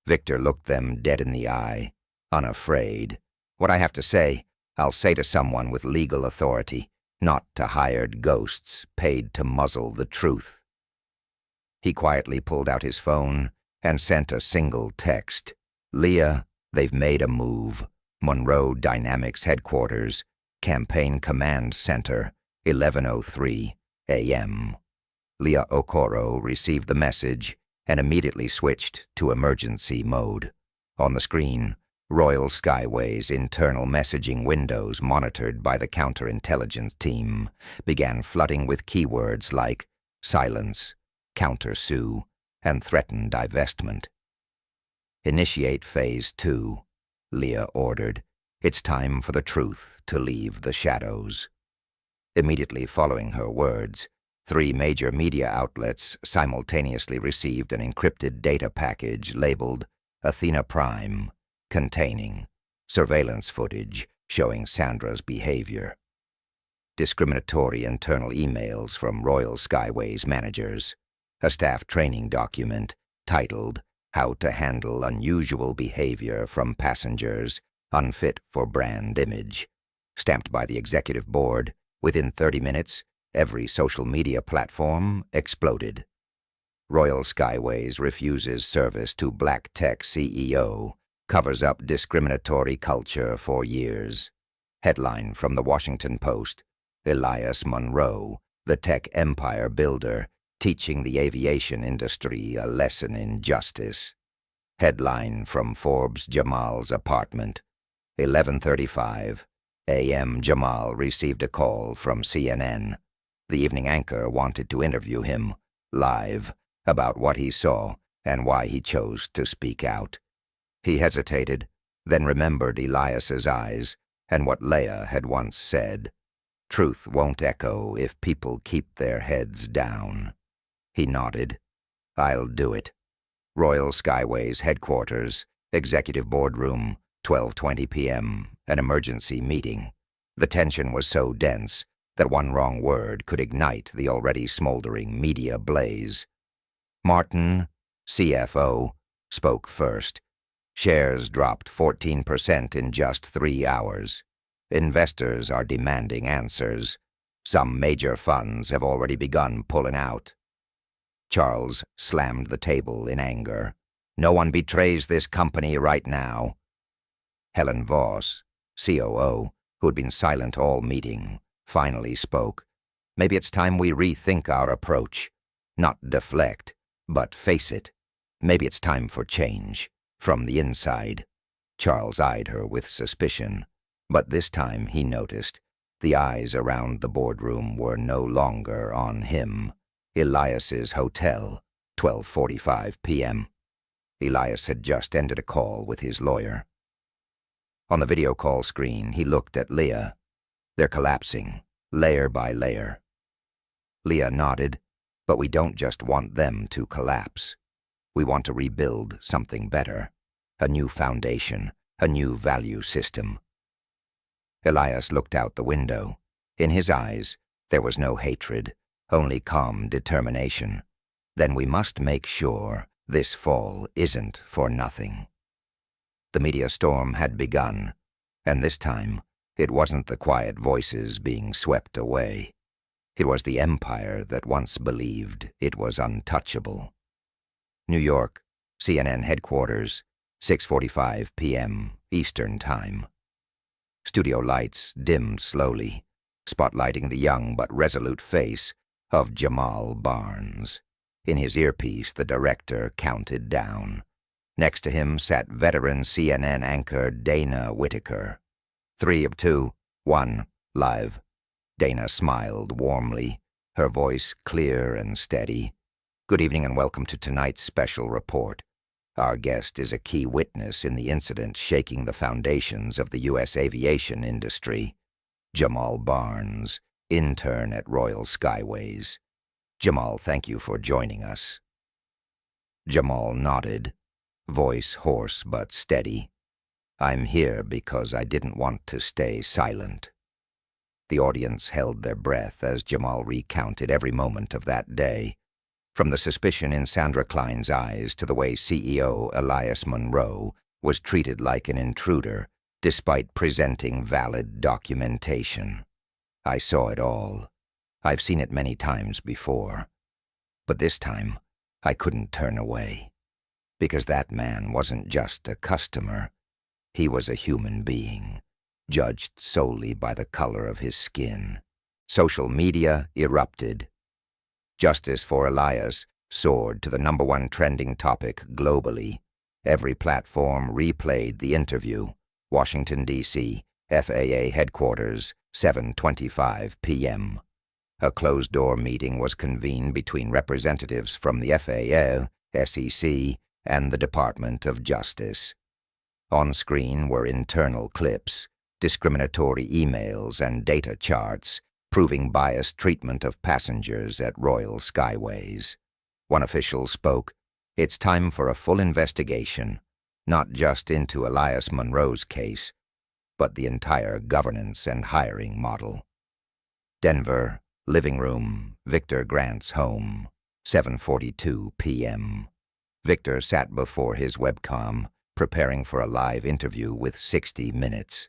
Victor looked them dead in the eye, unafraid. "What I have to say, I'll say to someone with legal authority, not to hired ghosts paid to muzzle the truth." He quietly pulled out his phone and sent a single text. "Leah, they've made a move. Monroe Dynamics Headquarters, Campaign Command Center, 11:03 a.m. Leah Okoro received the message and immediately switched to emergency mode. On the screen, Royal Skyways' internal messaging windows monitored by the counterintelligence team began flooding with keywords like silence, countersue, and threaten divestment. "Initiate Phase 2, Leah ordered. "It's time for the truth to leave the shadows." Immediately following her words, 3 major media outlets simultaneously received an encrypted data package labeled Athena Prime, containing surveillance footage showing Sandra's behavior, discriminatory internal emails from Royal Skyways managers, a staff training document titled How to Handle Unusual Behavior from Passengers Unfit for Brand Image, stamped by the executive board. Within 30 minutes, every social media platform exploded. Royal Skyways refuses service to Black Tech CEO, covers up discriminatory culture for years. Headline from the Washington Post: Elias Monroe, the tech empire builder, teaching the aviation industry a lesson in justice. Headline from Forbes: Jamal's apartment. 11:35 a.m. Jamal received a call from CNN. The evening anchor wanted to interview him, live, about what he saw and why he chose to speak out. He hesitated, then remembered Elias's eyes and what Leah had once said. Truth won't echo if people keep their heads down. He nodded. "I'll do it." Royal Skyways headquarters, executive boardroom, 12:20 p.m., an emergency meeting. The tension was so dense that one wrong word could ignite the already smoldering media blaze. Martin, CFO, spoke first. Shares dropped 14% in just 3 hours. Investors are demanding answers. Some major funds have already begun pulling out. Charles slammed the table in anger. "No one betrays this company right now." Helen Voss, COO, who had been silent all meeting, finally spoke. "Maybe it's time we rethink our approach. Not deflect, but face it. Maybe it's time for change. From the inside." Charles eyed her with suspicion, but this time he noticed the eyes around the boardroom were no longer on him. Elias's hotel, 12:45 p.m. Elias had just ended a call with his lawyer. On the video call screen, he looked at Leah. "They're collapsing, layer by layer." Leah nodded. "But we don't just want them to collapse. We want to rebuild something better. A new foundation, a new value system." Elias looked out the window. In his eyes, there was no hatred, only calm determination. Then we must make sure this fall isn't for nothing. The media storm had begun, and this time it wasn't the quiet voices being swept away. It was the empire that once believed it was untouchable. New York, CNN headquarters, 6:45 p.m. Eastern Time. Studio lights dimmed slowly, spotlighting the young but resolute face of Jamal Barnes. In his earpiece, the director counted down. Next to him sat veteran CNN anchor Dana Whitaker. 3 of 2, 1, live. Dana smiled warmly, her voice clear and steady. Good evening and welcome to tonight's special report. Our guest is a key witness in the incident shaking the foundations of the U.S. aviation industry. Jamal Barnes, intern at Royal Skyways. Jamal, thank you for joining us. Jamal nodded, voice hoarse but steady. I'm here because I didn't want to stay silent. The audience held their breath as Jamal recounted every moment of that day, from the suspicion in Sandra Klein's eyes to the way CEO Elias Monroe was treated like an intruder despite presenting valid documentation. I saw it all. I've seen it many times before. But this time, I couldn't turn away. Because that man wasn't just a customer. He was a human being, judged solely by the color of his skin. Social media erupted. Justice for Elias soared to the #1 trending topic globally. Every platform replayed the interview. Washington, D.C., FAA headquarters, 7:25 p.m. A closed-door meeting was convened between representatives from the FAA, SEC, and the Department of Justice. On screen were internal clips, discriminatory emails, and data charts proving biased treatment of passengers at Royal Skyways. One official spoke, "It's time for a full investigation, not just into Elias Monroe's case, but the entire governance and hiring model." Denver, living room, Victor Grant's home, 7:42 p.m. Victor sat before his webcam, preparing for a live interview with 60 Minutes.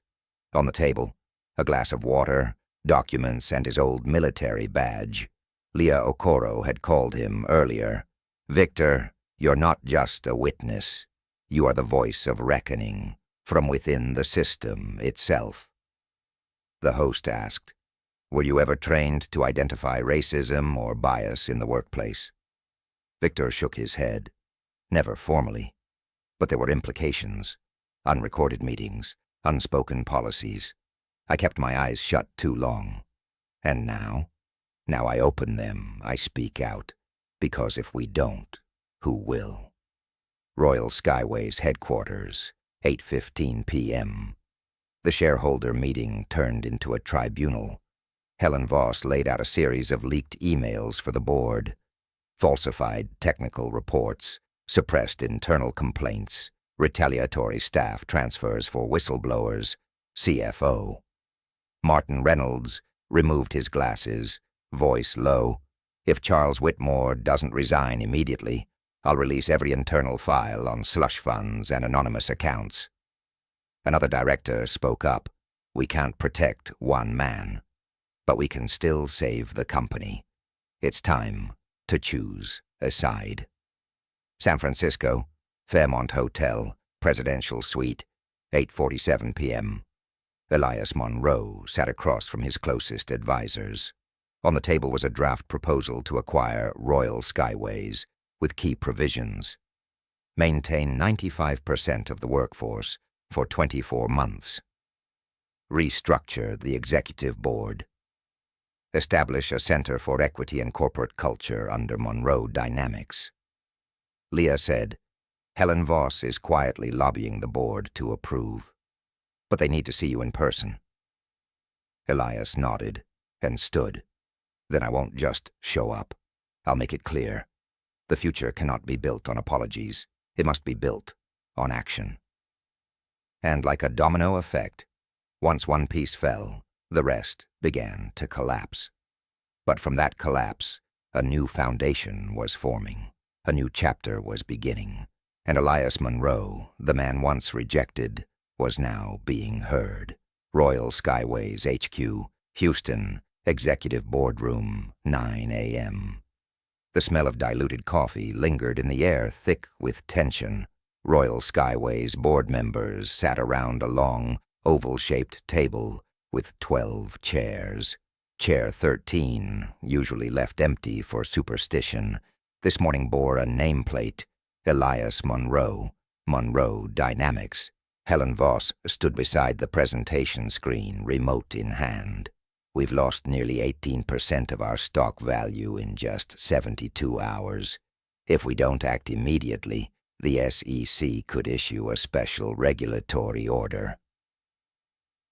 On the table, a glass of water, documents, and his old military badge. Leah Okoro had called him earlier. "Victor, you're not just a witness. You are the voice of reckoning from within the system itself." The host asked, "Were you ever trained to identify racism or bias in the workplace?" Victor shook his head. Never formally. But there were implications. Unrecorded meetings, unspoken policies. I kept my eyes shut too long. And now? Now I open them, I speak out. Because if we don't, who will? Royal Skyways headquarters, 8:15 p.m. The shareholder meeting turned into a tribunal. Helen Voss laid out a series of leaked emails for the board. Falsified technical reports, suppressed internal complaints, retaliatory staff transfers for whistleblowers, CFO. Martin Reynolds removed his glasses, voice low. "If Charles Whitmore doesn't resign immediately, I'll release every internal file on slush funds and anonymous accounts." Another director spoke up. "We can't protect one man, but we can still save the company. It's time to choose a side." San Francisco, Fairmont Hotel, Presidential Suite, 8:47 p.m. Elias Monroe sat across from his closest advisors. On the table was a draft proposal to acquire Royal Skyways, with key provisions. Maintain 95% of the workforce for 24 months. Restructure the executive board. Establish a center for equity and corporate culture under Monroe Dynamics. Leah said, "Helen Voss is quietly lobbying the board to approve. But they need to see you in person." Elias nodded and stood. "Then I won't just show up. I'll make it clear. The future cannot be built on apologies. It must be built on action." And like a domino effect, once one piece fell, the rest began to collapse. But from that collapse, a new foundation was forming. A new chapter was beginning. And Elias Monroe, the man once rejected, was now being heard. Royal Skyways HQ, Houston, Executive Boardroom, 9 a.m. The smell of diluted coffee lingered in the air, thick with tension. Royal Skyways board members sat around a long, oval-shaped table with 12 chairs. Chair 13, usually left empty for superstition, this morning bore a nameplate, Elias Monroe, Monroe Dynamics. Helen Voss stood beside the presentation screen, remote in hand. We've lost nearly 18% of our stock value in just 72 hours. If we don't act immediately, the SEC could issue a special regulatory order.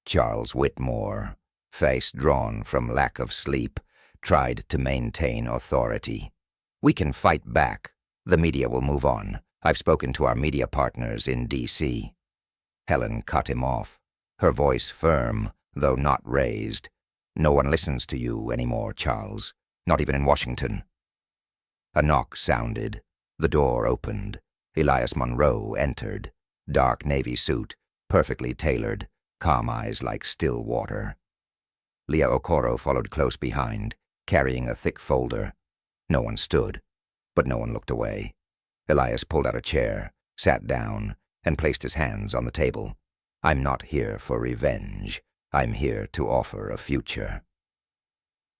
Charles Whitmore, face drawn from lack of sleep, tried to maintain authority. We can fight back. The media will move on. I've spoken to our media partners in D.C. Helen cut him off, her voice firm, though not raised. No one listens to you anymore, Charles, not even in Washington. A knock sounded. The door opened. Elias Monroe entered, dark navy suit, perfectly tailored, calm eyes like still water. Leah Okoro followed close behind, carrying a thick folder. No one stood, but no one looked away. Elias pulled out a chair, sat down, and placed his hands on the table. I'm not here for revenge. I'm here to offer a future.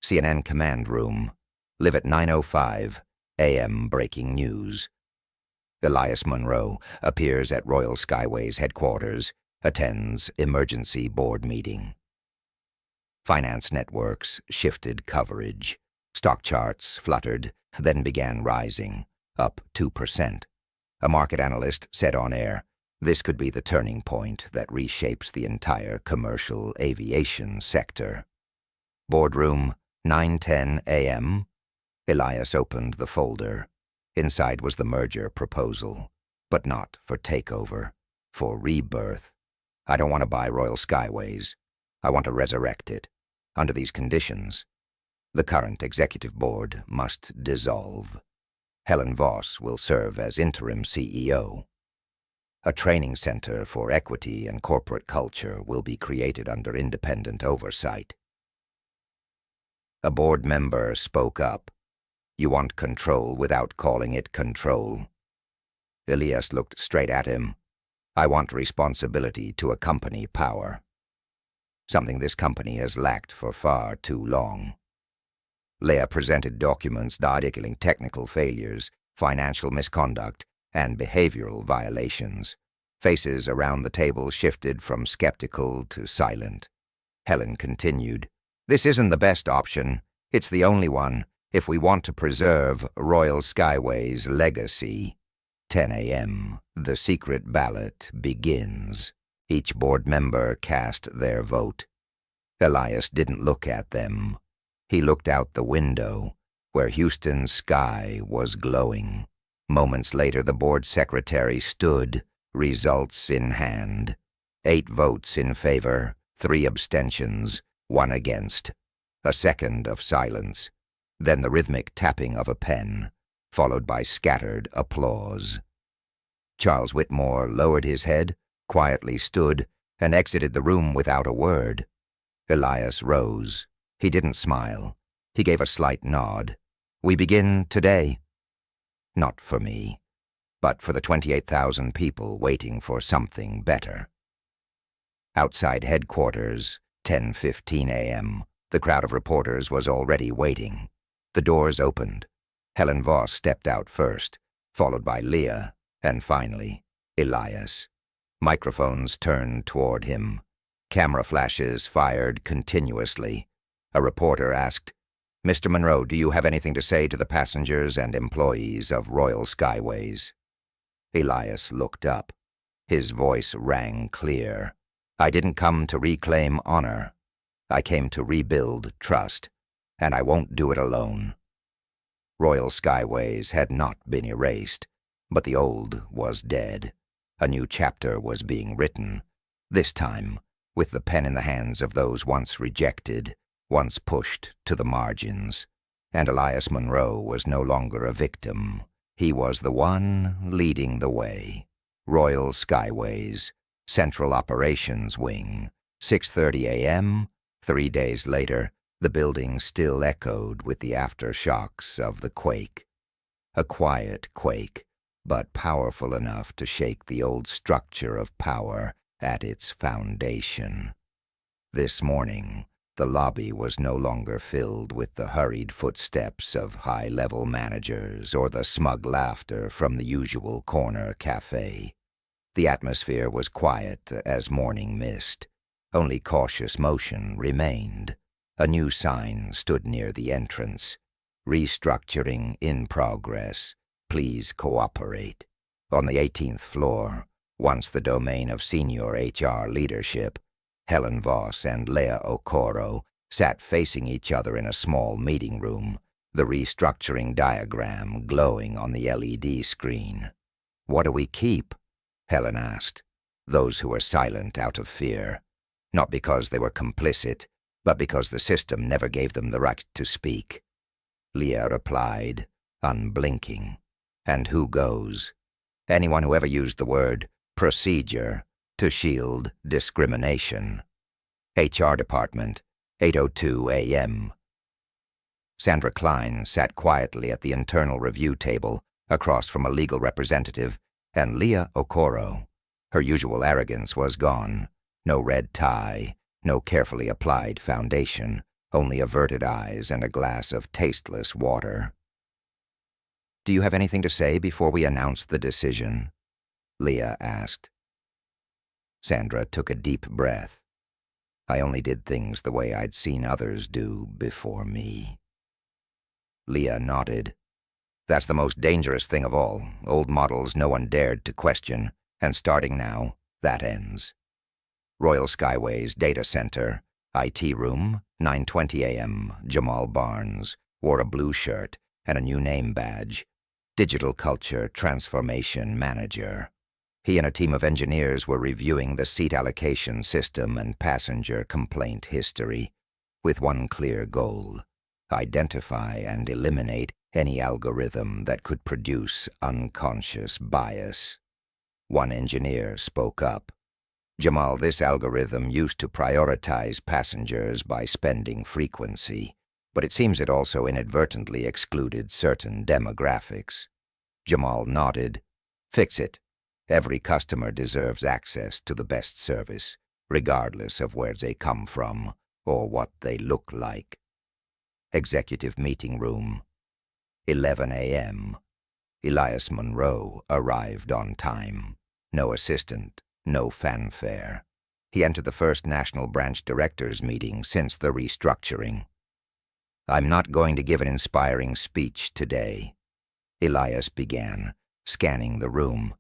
CNN Command Room. Live at 9:05 a.m. Breaking news. Elias Monroe appears at Royal Skyways headquarters, attends emergency board meeting. Finance networks shifted coverage. Stock charts fluttered, then began rising, up 2%. A market analyst said on air, this could be the turning point that reshapes the entire commercial aviation sector. Boardroom, 9:10 a.m. Elias opened the folder. Inside was the merger proposal, but not for takeover, for rebirth. I don't want to buy Royal Skyways. I want to resurrect it. Under these conditions, the current executive board must dissolve. Helen Voss will serve as interim CEO. A training center for equity and corporate culture will be created under independent oversight. A board member spoke up. You want control without calling it control. Elias looked straight at him. I want responsibility to accompany power. Something this company has lacked for far too long. Leah presented documents detailing technical failures, financial misconduct, and behavioral violations. Faces around the table shifted from skeptical to silent. Helen continued, this isn't the best option. It's the only one if we want to preserve Royal Skyways' legacy. 10 a.m. The secret ballot begins. Each board member cast their vote. Elias didn't look at them. He looked out the window, where Houston's sky was glowing. Moments later, the board secretary stood, results in hand. 8 votes in favor, 3 abstentions, 1 against. A second of silence. Then the rhythmic tapping of a pen, followed by scattered applause. Charles Whitmore lowered his head, quietly stood, and exited the room without a word. Elias rose. He didn't smile. He gave a slight nod. We begin today. Not for me, but for the 28,000 people waiting for something better. Outside headquarters, 10:15 a.m., the crowd of reporters was already waiting. The doors opened. Helen Voss stepped out first, followed by Leah, and finally, Elias. Microphones turned toward him. Camera flashes fired continuously. A reporter asked, Mr. Monroe, do you have anything to say to the passengers and employees of Royal Skyways? Elias looked up. His voice rang clear. I didn't come to reclaim honor. I came to rebuild trust, and I won't do it alone. Royal Skyways had not been erased, but the old was dead. A new chapter was being written, this time with the pen in the hands of those once rejected, once pushed to the margins. And Elias Monroe was no longer a victim. He was the one leading the way. Royal Skyways, Central Operations Wing, 6:30 a.m. 3 days later, the building still echoed with the aftershocks of the quake. A quiet quake, but powerful enough to shake the old structure of power at its foundation. This morning, the lobby was no longer filled with the hurried footsteps of high-level managers or the smug laughter from the usual corner cafe. The atmosphere was quiet as morning mist. Only cautious motion remained. A new sign stood near the entrance. Restructuring in progress. Please cooperate. On the 18th floor, once the domain of senior HR leadership, Helen Voss and Leah Okoro sat facing each other in a small meeting room, the restructuring diagram glowing on the LED screen. "What do we keep?" Helen asked. Those who were silent out of fear, not because they were complicit, but because the system never gave them the right to speak. Leah replied, unblinking. "And who goes? Anyone who ever used the word procedure to shield discrimination. HR Department, 8:02 a.m. Sandra Klein sat quietly at the internal review table across from a legal representative and Leah Okoro. Her usual arrogance was gone. No red tie, no carefully applied foundation, only averted eyes and a glass of tasteless water. "Do you have anything to say before we announce the decision?" Leah asked. Sandra took a deep breath. "I only did things the way I'd seen others do before me." Leah nodded. "That's the most dangerous thing of all. Old models no one dared to question, and starting now, that ends. Royal Skyways Data Center, IT Room, 9:20 a.m. Jamal Barnes wore a blue shirt and a new name badge. Digital Culture Transformation Manager. He and a team of engineers were reviewing the seat allocation system and passenger complaint history, with one clear goal: identify and eliminate any algorithm that could produce unconscious bias. One engineer spoke up. "Jamal, this algorithm used to prioritize passengers by spending frequency, but it seems it also inadvertently excluded certain demographics." Jamal nodded. "Fix it. Every customer deserves access to the best service, regardless of where they come from or what they look like." Executive Meeting Room, 11 a.m. Elias Monroe arrived on time. No assistant, no fanfare. He entered the first National Branch Directors meeting since the restructuring. "I'm not going to give an inspiring speech today," Elias began, scanning the room,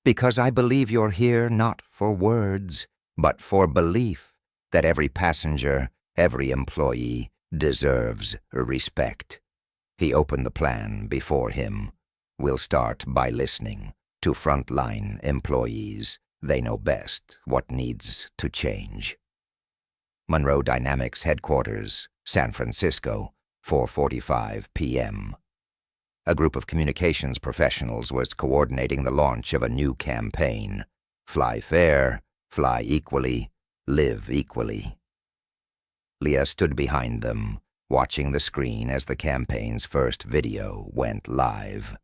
"because I believe you're here not for words, but for belief that every passenger, every employee deserves respect." He opened the plan before him. "We'll start by listening to frontline employees. They know best what needs to change." Monroe Dynamics Headquarters, San Francisco, 4:45 p.m. A group of communications professionals was coordinating the launch of a new campaign: "Fly fair, fly equally, live equally." Leah stood behind them, watching the screen as the campaign's first video went live.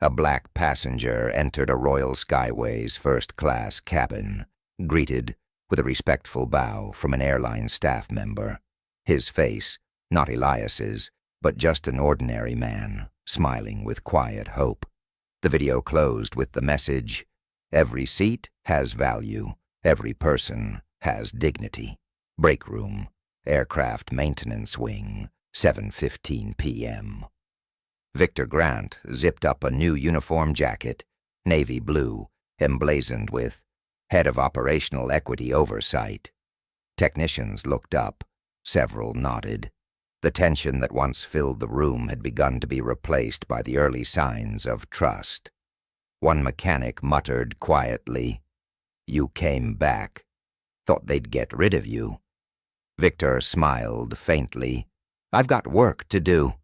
A black passenger entered a Royal Skyways first-class cabin, greeted with a respectful bow from an airline staff member. His face, not Elias's, but just an ordinary man, smiling with quiet hope. The video closed with the message, "Every seat has value. Every person has dignity. Break room, Aircraft Maintenance Wing, 7:15 p.m. Victor Grant zipped up a new uniform jacket, navy blue, emblazoned with Head of Operational Equity Oversight. Technicians looked up. Several nodded. The tension that once filled the room had begun to be replaced by the early signs of trust. One mechanic muttered quietly, "You came back. Thought they'd get rid of you." Victor smiled faintly. I've got work to do,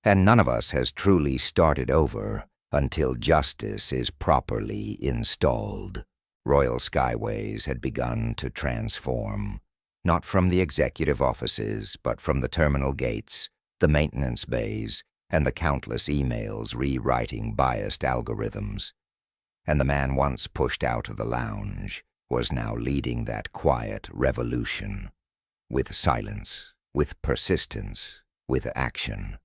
and none of us has truly started over until justice is properly installed. Royal Skyways had begun to transform, not from the executive offices, but from the terminal gates, the maintenance bays, and the countless emails rewriting biased algorithms. And the man once pushed out of the lounge was now leading that quiet revolution. With silence, with persistence, with action.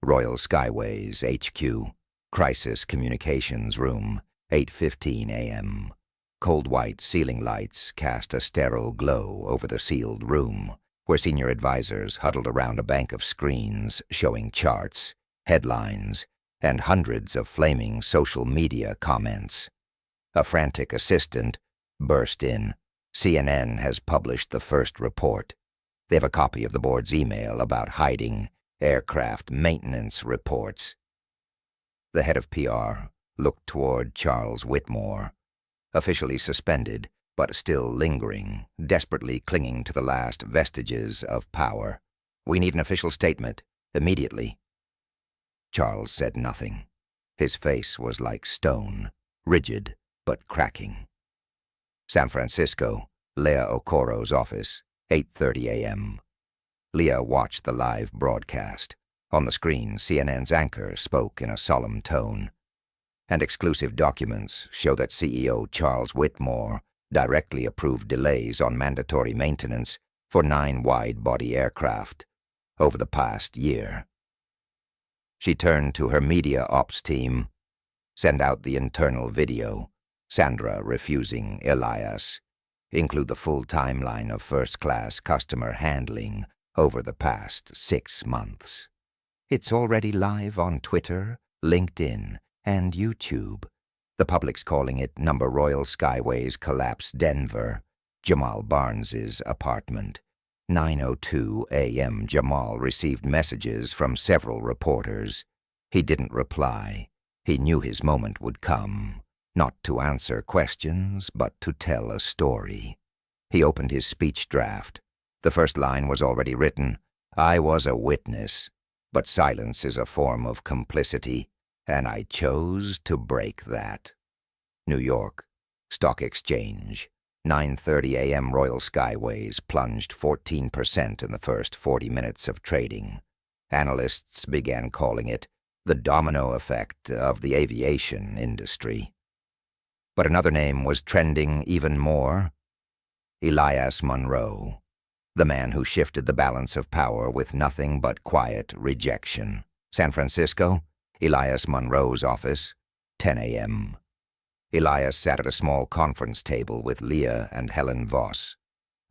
Royal Skyways HQ, Crisis Communications Room, 8:15 a.m. Cold white ceiling lights cast a sterile glow over the sealed room, where senior advisors huddled around a bank of screens showing charts, headlines, and hundreds of flaming social media comments. A frantic assistant burst in. CNN has published the first report. They have a copy of the board's email about hiding aircraft maintenance reports. The head of PR looked toward Charles Whitmore, officially suspended, but still lingering, desperately clinging to the last vestiges of power. We need an official statement, immediately. Charles said nothing. His face was like stone, rigid but cracking. San Francisco, Leah Okoro's office, 8:30 a.m. Leah watched the live broadcast. On the screen, CNN's anchor spoke in a solemn tone. And exclusive documents show that CEO Charles Whitmore directly approved delays on mandatory maintenance for 9 wide-body aircraft over the past year. She turned to her media ops team. Send out the internal video. Sandra refusing Elias. Include the full timeline of first-class customer handling over the past 6 months. It's already live on Twitter, LinkedIn, and YouTube. The public's calling it Number Royal Skyways Collapse Denver, Jamal Barnes's apartment. 9:02 a.m. Jamal received messages from several reporters. He didn't reply. He knew his moment would come, not to answer questions, but to tell a story. He opened his speech draft. The first line was already written. I was a witness, but silence is a form of complicity, and I chose to break that. New York, Stock Exchange. 9:30 a.m. Royal Skyways plunged 14% in the first 40 minutes of trading. Analysts began calling it the domino effect of the aviation industry. But another name was trending even more. Elias Monroe, the man who shifted the balance of power with nothing but quiet rejection. San Francisco, Elias Monroe's office, 10 a.m. Elias sat at a small conference table with Leah and Helen Voss.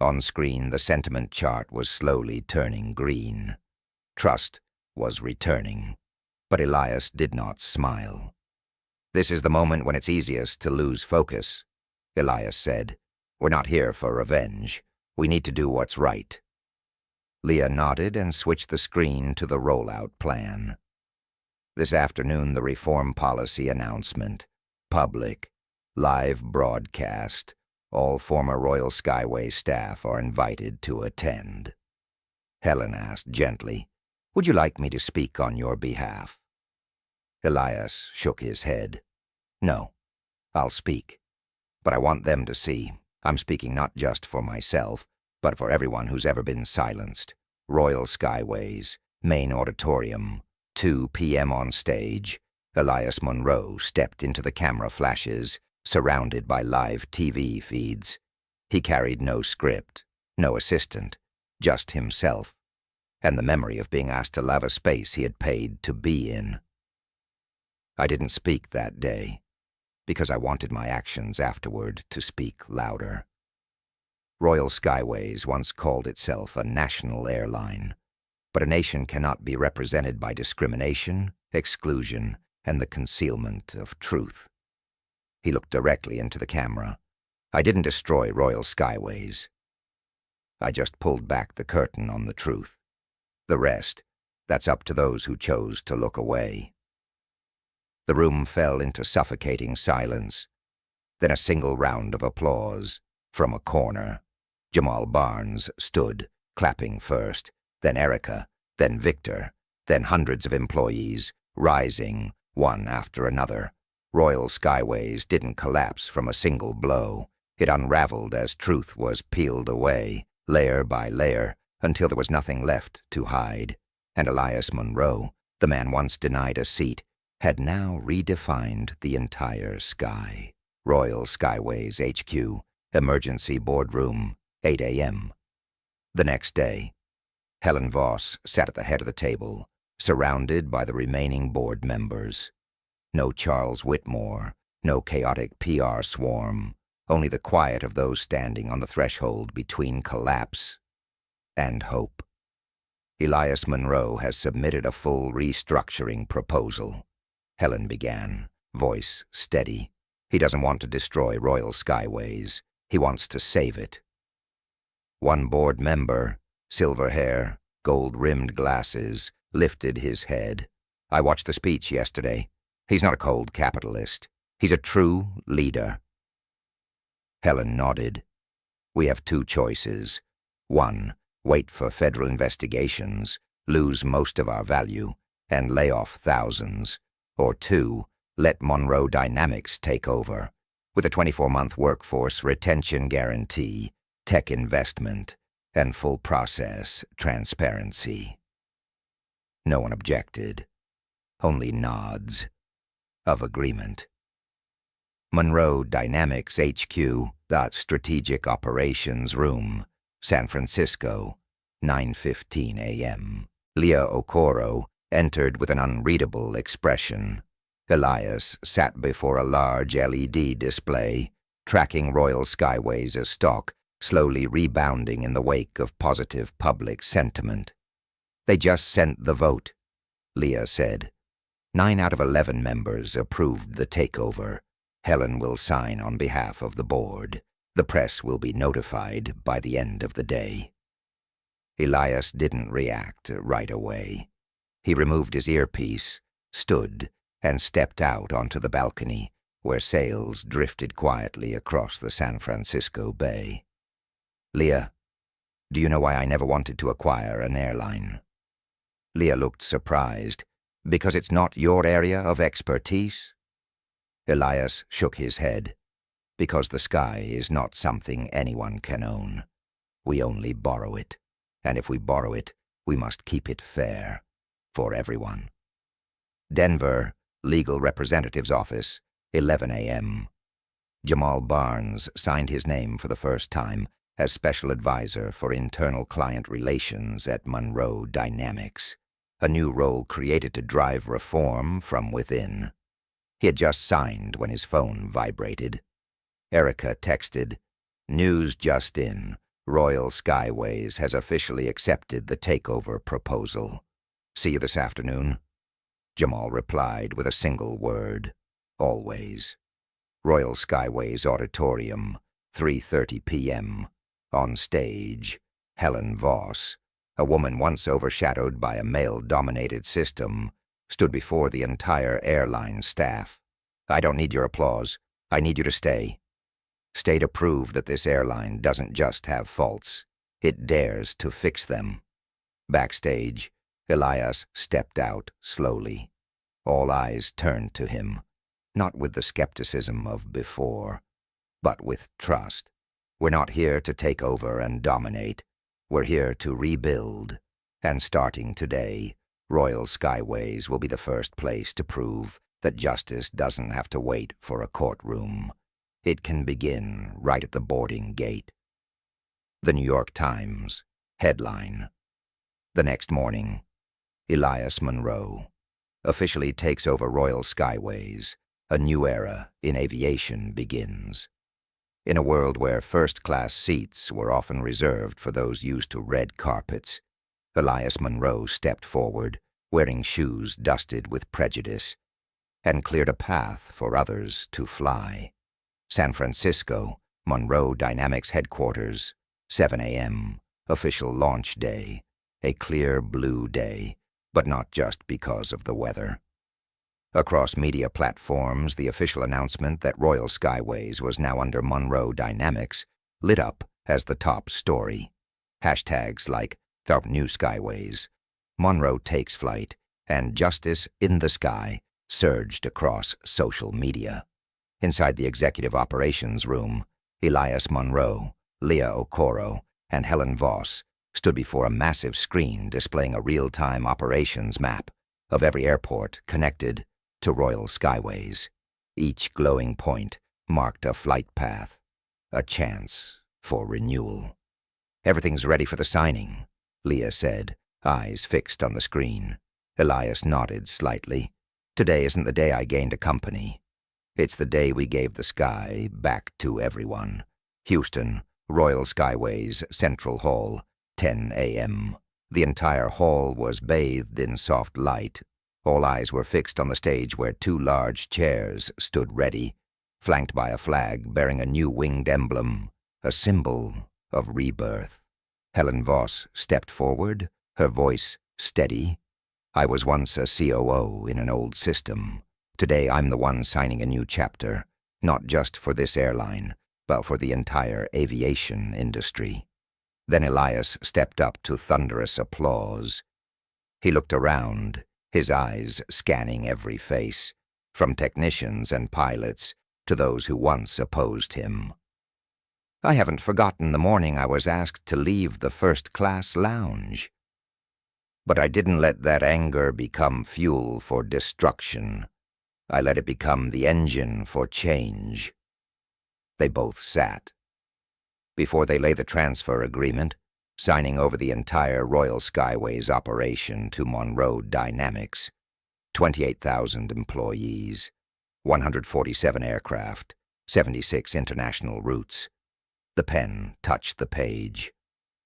On screen, the sentiment chart was slowly turning green. Trust was returning, but Elias did not smile. This is the moment when it's easiest to lose focus, Elias said. We're not here for revenge. We need to do what's right. Leah nodded and switched the screen to the rollout plan. This afternoon, the reform policy announcement. Public, live broadcast. All former Royal Skyway staff are invited to attend. Helen asked gently, would you like me to speak on your behalf? Elias shook his head. No, I'll speak. But I want them to see. I'm speaking not just for myself, but for everyone who's ever been silenced. Royal Skyways, main auditorium, 2 p.m. on stage. Elias Monroe stepped into the camera flashes, surrounded by live TV feeds. He carried no script, no assistant, just himself, and the memory of being asked to lave a space he had paid to be in. I didn't speak that day, because I wanted my actions afterward to speak louder. Royal Skyways once called itself a national airline, but a nation cannot be represented by discrimination, exclusion, and the concealment of truth. He looked directly into the camera. I didn't destroy Royal Skyways. I just pulled back the curtain on the truth. The rest, that's up to those who chose to look away. The room fell into suffocating silence. Then a single round of applause. From a corner, Jamal Barnes stood, clapping first, then Erica, then Victor, then hundreds of employees, rising, one after another. Royal Skyways didn't collapse from a single blow. It unraveled as truth was peeled away, layer by layer, until there was nothing left to hide. And Elias Munro, the man once denied a seat, had now redefined the entire sky. Royal Skyways HQ, emergency boardroom, 8 a.m. The next day, Helen Voss sat at the head of the table, surrounded by the remaining board members. No Charles Whitmore, no chaotic PR swarm, only the quiet of those standing on the threshold between collapse and hope. Elias Munro has submitted a full restructuring proposal, Helen began, voice steady. He doesn't want to destroy Royal Skyways. He wants to save it. One board member, silver hair, gold-rimmed glasses, lifted his head. I watched the speech yesterday. He's not a cold capitalist. He's a true leader. Helen nodded. We have two choices. One, wait for federal investigations, lose most of our value, and lay off thousands. Or two, let Monroe Dynamics take over, with a 24-month workforce retention guarantee, tech investment, and full process transparency. No one objected, only nods of agreement. Monroe Dynamics HQ, the Strategic Operations Room, San Francisco, 9:15 a.m. Leah Okoro entered with an unreadable expression. Elias sat before a large LED display, tracking Royal Skyways' stock, slowly rebounding in the wake of positive public sentiment. They just sent the vote, Leah said. 9 out of 11 members approved the takeover. Helen will sign on behalf of the board. The press will be notified by the end of the day. Elias didn't react right away. He removed his earpiece, stood, and stepped out onto the balcony, where sails drifted quietly across the San Francisco Bay. Leah, do you know why I never wanted to acquire an airline? Leah looked surprised. Because it's not your area of expertise? Elias shook his head. Because the sky is not something anyone can own. We only borrow it. And if we borrow it, we must keep it fair. For everyone. Denver, Legal Representative's Office, 11 a.m. Jamal Barnes signed his name for the first time as Special Advisor for Internal Client Relations at Monroe Dynamics, a new role created to drive reform from within. He had just signed when his phone vibrated. Erica texted, "News just in. Royal Skyways has officially accepted the takeover proposal. See you this afternoon." Jamal replied with a single word, always. Royal Skyways Auditorium, 3:30 p.m. On stage, Helen Voss, a woman once overshadowed by a male-dominated system, stood before the entire airline staff. "I don't need your applause. I need you to stay. Stay to prove that this airline doesn't just have faults. It dares to fix them." Backstage, Elias stepped out slowly. All eyes turned to him, not with the skepticism of before, but with trust. We're not here to take over and dominate. We're here to rebuild. And starting today, Royal Skyways will be the first place to prove that justice doesn't have to wait for a courtroom. It can begin right at the boarding gate. The New York Times, headline. The next morning, Elias Munro officially takes over Royal Skyways. A new era in aviation begins. In a world where first-class seats were often reserved for those used to red carpets, Elias Munro stepped forward, wearing shoes dusted with prejudice, and cleared a path for others to fly. San Francisco, Monroe Dynamics headquarters, 7 a.m., official launch day, a clear blue day, but not just because of the weather. Across media platforms, the official announcement that Royal Skyways was now under Monroe Dynamics lit up as the top story. Hashtags like "The New Skyways," "Monroe takes flight," and "Justice in the Sky" surged across social media. Inside the executive operations room, Elias Monroe, Leah Okoro, and Helen Voss stood before a massive screen displaying a real-time operations map of every airport connected to Royal Skyways. Each glowing point marked a flight path, a chance for renewal. "Everything's ready for the signing," Leah said, eyes fixed on the screen. Elias nodded slightly. "Today isn't the day I gained a company. It's the day we gave the sky back to everyone." Houston, Royal Skyways, Central Hall, 10 a.m. The entire hall was bathed in soft light. All eyes were fixed on the stage where two large chairs stood ready, flanked by a flag bearing a new winged emblem, a symbol of rebirth. Helen Voss stepped forward, her voice steady. "I was once a COO in an old system. Today I'm the one signing a new chapter, not just for this airline, but for the entire aviation industry." Then Elias stepped up to thunderous applause. He looked around, his eyes scanning every face, from technicians and pilots to those who once opposed him. "I haven't forgotten the morning I was asked to leave the first-class lounge. But I didn't let that anger become fuel for destruction. I let it become the engine for change." They both sat. Before they lay the transfer agreement, signing over the entire Royal Skyways operation to Monroe Dynamics, 28,000 employees, 147 aircraft, 76 international routes. The pen touched the page.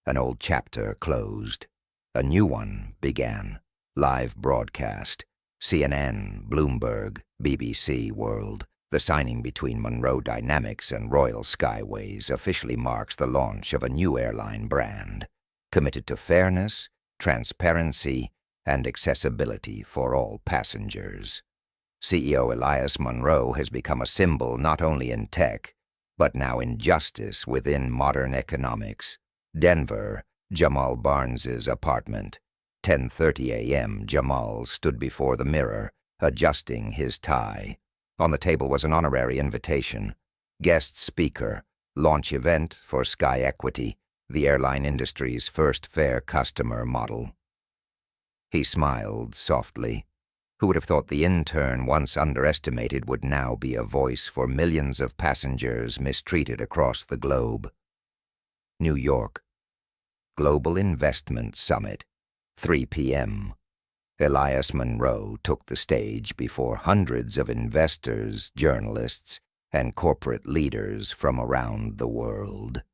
An old chapter closed. A new one began. Live broadcast. CNN, Bloomberg, BBC World. The signing between Monroe Dynamics and Royal Skyways officially marks the launch of a new airline brand, committed to fairness, transparency, and accessibility for all passengers. CEO Elias Monroe has become a symbol not only in tech, but now in justice within modern economics. Denver, Jamal Barnes's apartment. 10:30 a.m. Jamal stood before the mirror, adjusting his tie. On the table was an honorary invitation. Guest speaker, launch event for Sky Equity, the airline industry's first fair customer model. He smiled softly. Who would have thought the intern once underestimated would now be a voice for millions of passengers mistreated across the globe? New York. Global Investment Summit, 3 p.m. Elias Monroe took the stage before hundreds of investors, journalists, and corporate leaders from around the world.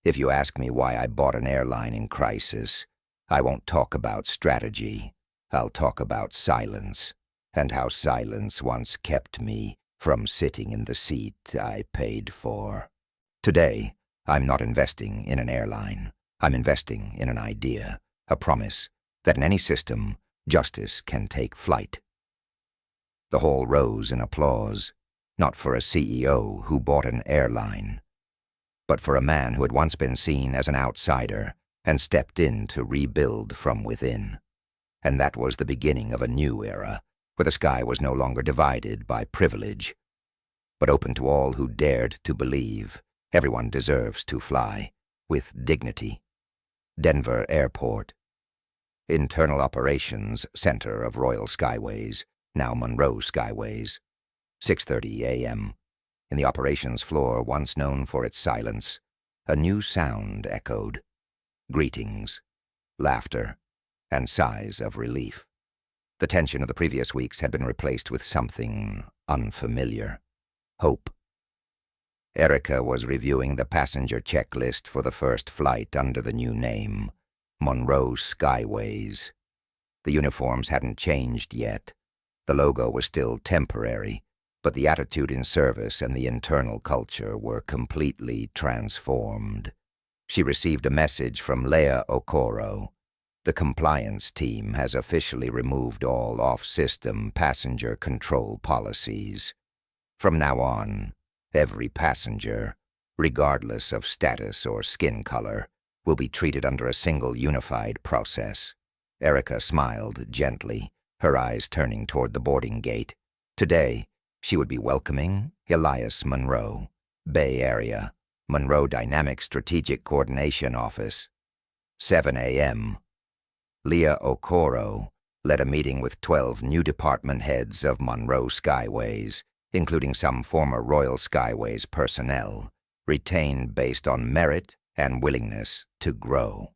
"If you ask me why I bought an airline in crisis, I won't talk about strategy. I'll talk about silence, and how silence once kept me from sitting in the seat I paid for. Today, I'm not investing in an airline. I'm investing in an idea, a promise that in any system, justice can take flight." The hall rose in applause, not for a CEO who bought an airline, but for a man who had once been seen as an outsider and stepped in to rebuild from within. And that was the beginning of a new era, where the sky was no longer divided by privilege, but open to all who dared to believe everyone deserves to fly with dignity. Denver Airport. Internal Operations Center of Royal Skyways, now Monroe Skyways. 6:30 a.m. In the operations floor once known for its silence, a new sound echoed. Greetings, laughter, and sighs of relief. The tension of the previous weeks had been replaced with something unfamiliar. Hope. Erica was reviewing the passenger checklist for the first flight under the new name, Monroe Skyways. The uniforms hadn't changed yet. The logo was still temporary, but the attitude in service and the internal culture were completely transformed. She received a message from Leah Okoro. The compliance team has officially removed all off-system passenger control policies. From now on, every passenger, regardless of status or skin color, will be treated under a single unified process. Erica smiled gently, her eyes turning toward the boarding gate. Today, she would be welcoming Elias Monroe, Bay Area, Monroe Dynamics Strategic Coordination Office. 7 a.m. Leah Okoro led a meeting with 12 new department heads of Monroe Skyways, including some former Royal Skyways personnel, retained based on merit and willingness to grow.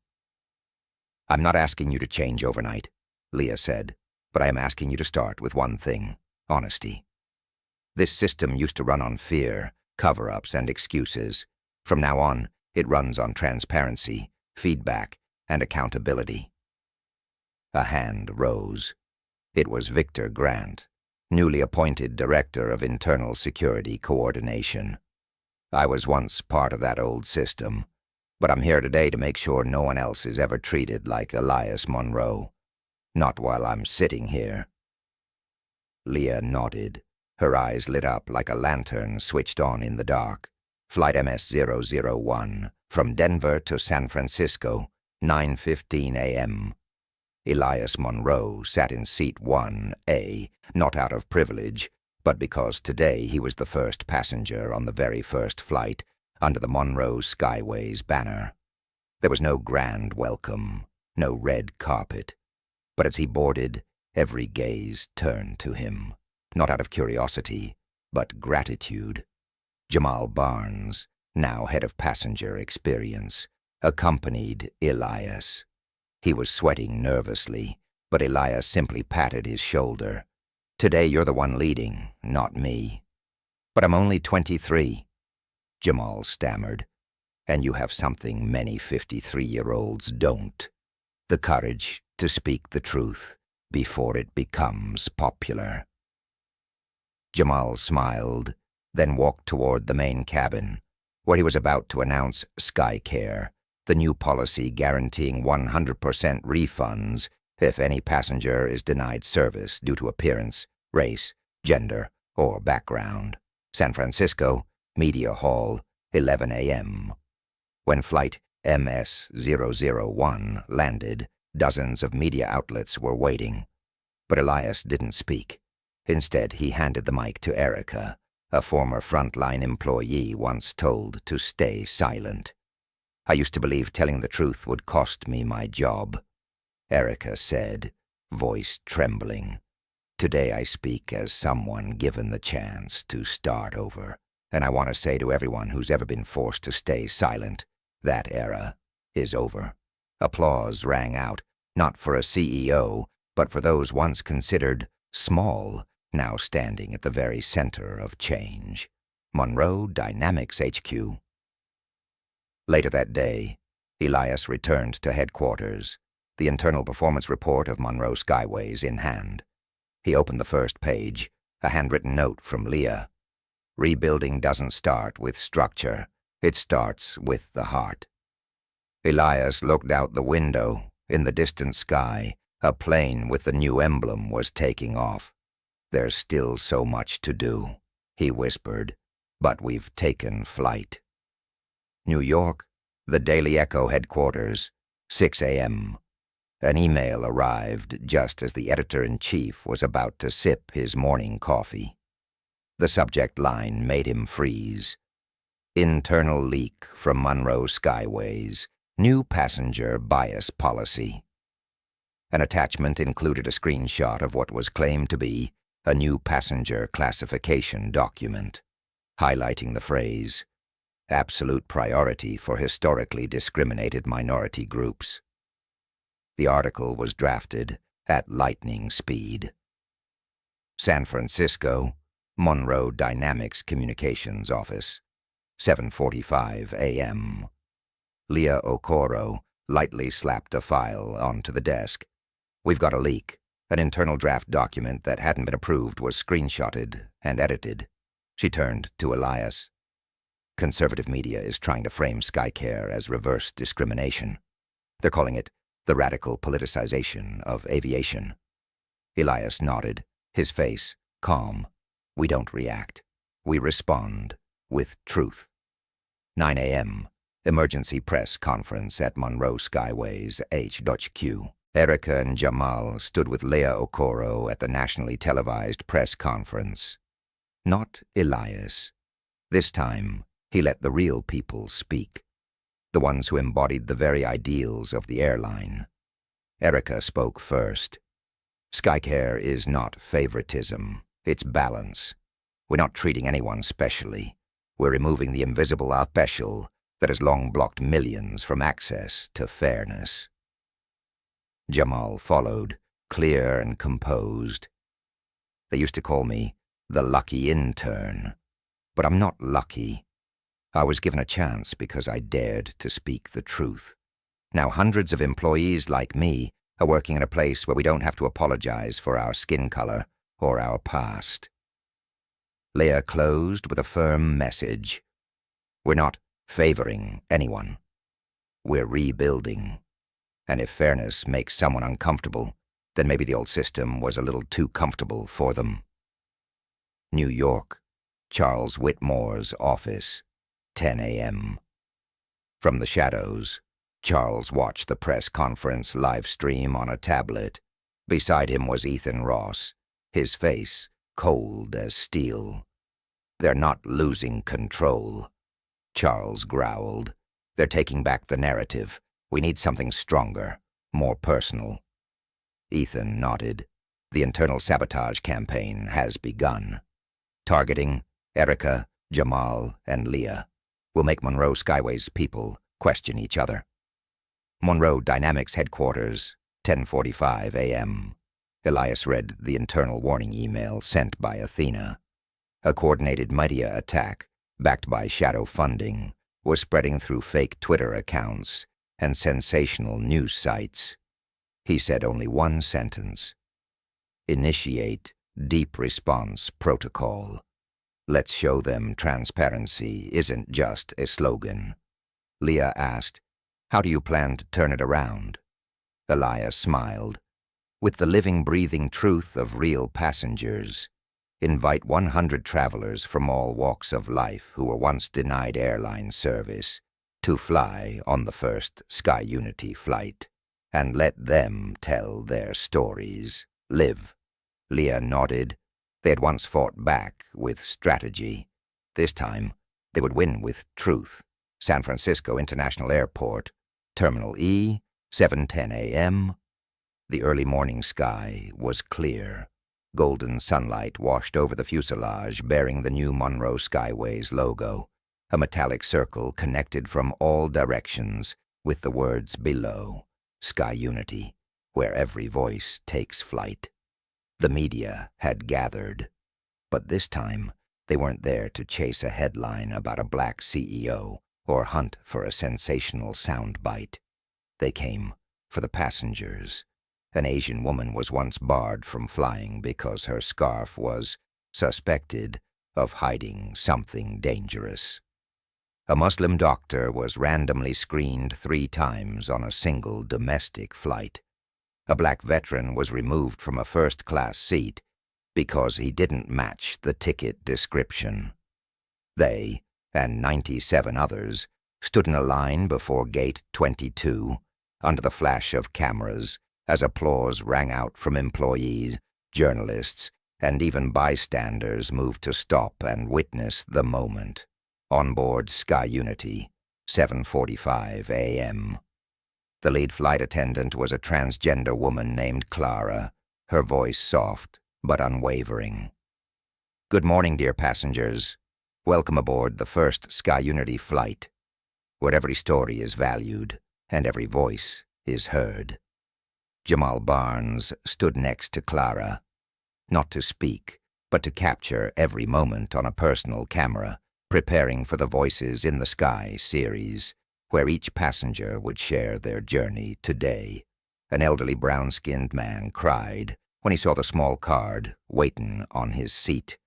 "I'm not asking you to change overnight," Leah said, "but I am asking you to start with one thing: honesty. This system used to run on fear, cover-ups, and excuses. From now on, it runs on transparency, feedback, and accountability." A hand rose. It was Victor Grant, newly appointed Director of Internal Security Coordination. "I was once part of that old system, but I'm here today to make sure no one else is ever treated like Elias Monroe. Not while I'm sitting here." Leah nodded. Her eyes lit up like a lantern switched on in the dark. "Flight MS-001, from Denver to San Francisco, 9:15 a.m. Elias Monroe sat in seat 1A, not out of privilege, but because today he was the first passenger on the very first flight under the Monroe Skyways banner. There was no grand welcome, no red carpet, but as he boarded, every gaze turned to him, not out of curiosity, but gratitude. Jamal Barnes, now head of passenger experience, accompanied Elias. He was sweating nervously, but Elias simply patted his shoulder. "Today you're the one leading, not me." "But I'm only 23, Jamal stammered. "And you have something many 53-year-olds don't: the courage to speak the truth before it becomes popular." Jamal smiled, then walked toward the main cabin, where he was about to announce SkyCare, the new policy guaranteeing 100% refunds if any passenger is denied service due to appearance, race, gender, or background. San Francisco, Media Hall, 11 a.m. When flight MS-001 landed, dozens of media outlets were waiting. But Elias didn't speak. Instead, he handed the mic to Erica, a former frontline employee once told to stay silent. "I used to believe telling the truth would cost me my job," Erica said, voice trembling. "Today I speak as someone given the chance to start over, and I want to say to everyone who's ever been forced to stay silent, that era is over." Applause rang out, not for a CEO, but for those once considered small, now standing at the very center of change. Monroe Dynamics HQ. Later that day, Elias returned to headquarters, the internal performance report of Monroe Skyways in hand. He opened the first page, a handwritten note from Leah. "Rebuilding doesn't start with structure, it starts with the heart." Elias looked out the window. In the distant sky, a plane with the new emblem was taking off. "There's still so much to do," he whispered, "but we've taken flight." New York, the Daily Echo headquarters, 6 a.m. An email arrived just as the editor-in-chief was about to sip his morning coffee. The subject line made him freeze. "Internal leak from Monroe Skyways. New passenger bias policy." An attachment included a screenshot of what was claimed to be a new passenger classification document, highlighting the phrase, "Absolute priority for historically discriminated minority groups." The article was drafted at lightning speed. San Francisco, Monroe Dynamics Communications Office, 7:45 a.m. Leah Okoro lightly slapped a file onto the desk. "We've got a leak. An internal draft document that hadn't been approved was screenshotted and edited." She turned to Elias. "Conservative media is trying to frame SkyCare as reverse discrimination. They're calling it the radical politicization of aviation." Elias nodded, his face calm. "We don't react. We respond with truth." 9 a.m. Emergency press conference at Monroe Skyways HQ. Erica and Jamal stood with Leah Okoro at the nationally televised press conference. Not Elias. This time, he let the real people speak, the ones who embodied the very ideals of the airline. Erica spoke first. SkyCare is not favoritism, it's balance. We're not treating anyone specially. We're removing the invisible special that has long blocked millions from access to fairness. Jamal followed, clear and composed. They used to call me the lucky intern, but I'm not lucky. I was given a chance because I dared to speak the truth. Now hundreds of employees like me are working in a place where we don't have to apologize for our skin color or our past. Leah closed with a firm message. We're not favoring anyone. We're rebuilding. And if fairness makes someone uncomfortable, then maybe the old system was a little too comfortable for them. New York, Charles Whitmore's office, 10 a.m. From the shadows, Charles watched the press conference live stream on a tablet. Beside him was Ethan Ross, his face cold as steel. They're not losing control, Charles growled. They're taking back the narrative. We need something stronger, more personal. Ethan nodded. The internal sabotage campaign has begun. Targeting Erica, Jamal, and Leah will make Monroe Skyways people question each other. Monroe Dynamics Headquarters, 10:45 a.m. Elias read the internal warning email sent by Athena. A coordinated media attack, backed by shadow funding, was spreading through fake Twitter accounts and sensational news sites. He said only one sentence. Initiate deep response protocol. Let's show them transparency isn't just a slogan. Leah asked, how do you plan to turn it around? Elias smiled. With the living, breathing truth of real passengers. Invite 100 travelers from all walks of life who were once denied airline service to fly on the first SkyUnity flight, and let them tell their stories. Live. Leah nodded. They had once fought back with strategy. This time, they would win with truth. San Francisco International Airport, Terminal E, 7:10 a.m. The early morning sky was clear. Golden sunlight washed over the fuselage bearing the new Monroe Skyways logo, a metallic circle connected from all directions with the words below, SkyUnity, where every voice takes flight. The media had gathered, but this time they weren't there to chase a headline about a black CEO or hunt for a sensational soundbite. They came for the passengers. An Asian woman was once barred from flying because her scarf was suspected of hiding something dangerous. A Muslim doctor was randomly screened 3 times on a single domestic flight. A black veteran was removed from a first-class seat because he didn't match the ticket description. They, and 97 others, stood in a line before Gate 22, under the flash of cameras, as applause rang out from employees, journalists, and even bystanders moved to stop and witness the moment. On board SkyUnity, 7:45 a.m. The lead flight attendant was a transgender woman named Clara, her voice soft but unwavering. Good morning, dear passengers. Welcome aboard the first SkyUnity flight, where every story is valued and every voice is heard. Jamal Barnes stood next to Clara, not to speak, but to capture every moment on a personal camera, preparing for the Voices in the Sky series, where each passenger would share their journey today. An elderly brown-skinned man cried when he saw the small card waiting on his seat.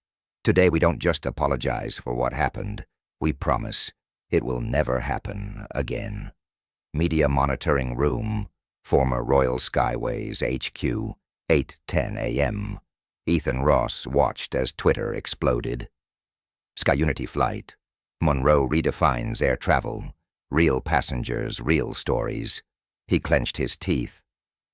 Today we don't just apologize for what happened. We promise it will never happen again. Media monitoring room, former Royal Skyways HQ, 8:10 a.m. Ethan Ross watched as Twitter exploded. SkyUnity flight. Monroe redefines air travel. Real passengers, real stories. He clenched his teeth.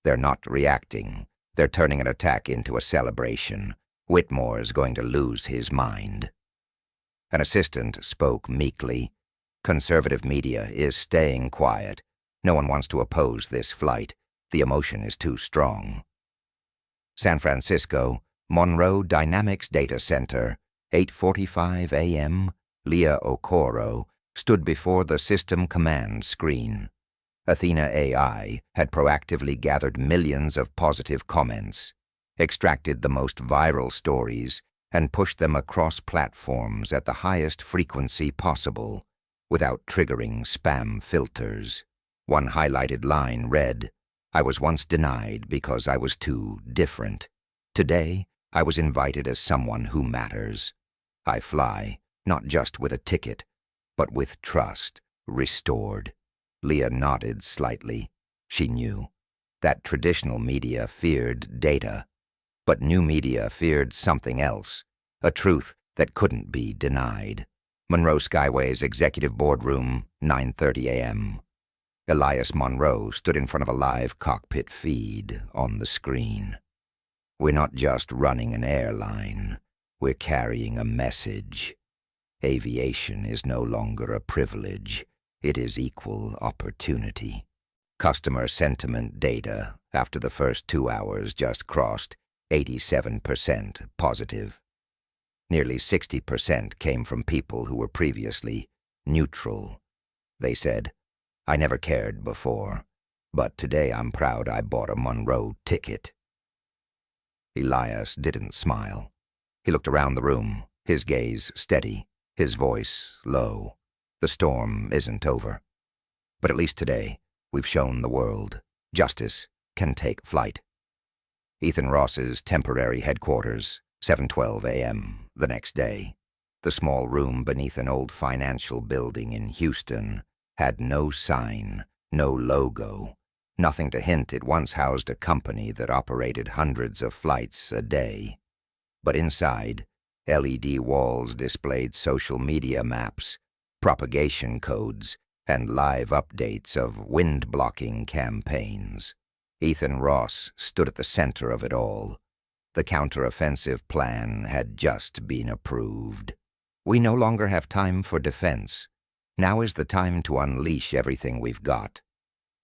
They're not reacting. They're turning an attack into a celebration. Whitmore's going to lose his mind. An assistant spoke meekly. Conservative media is staying quiet. No one wants to oppose this flight. The emotion is too strong. San Francisco, Monroe Dynamics Data Center, 8:45 a.m., Leah Okoro stood before the system command screen. Athena AI had proactively gathered millions of positive comments, extracted the most viral stories, and pushed them across platforms at the highest frequency possible, without triggering spam filters. One highlighted line read, "I was once denied because I was too different. Today, I was invited as someone who matters. I fly, not just with a ticket, but with trust, restored." Leah nodded slightly. She knew that traditional media feared data, but new media feared something else, a truth that couldn't be denied. Monroe Skyway's executive boardroom, 9:30 a.m. Elias Monroe stood in front of a live cockpit feed on the screen. "We're not just running an airline. We're carrying a message. Aviation is no longer a privilege. It is equal opportunity." Customer sentiment data after the first 2 hours just crossed 87% positive. Nearly 60% came from people who were previously neutral. They said, "I never cared before, but today I'm proud I bought a Monroe ticket." Elias didn't smile. He looked around the room, his gaze steady, his voice low. "The storm isn't over. But at least today, we've shown the world justice can take flight." Ethan Ross's temporary headquarters, 7:12 a.m. the next day. The small room beneath an old financial building in Houston had no sign, no logo, nothing to hint it once housed a company that operated hundreds of flights a day. But inside, LED walls displayed social media maps, propagation codes, and live updates of wind-blocking campaigns. Ethan Ross stood at the center of it all. The counteroffensive plan had just been approved. "We no longer have time for defense. Now is the time to unleash everything we've got."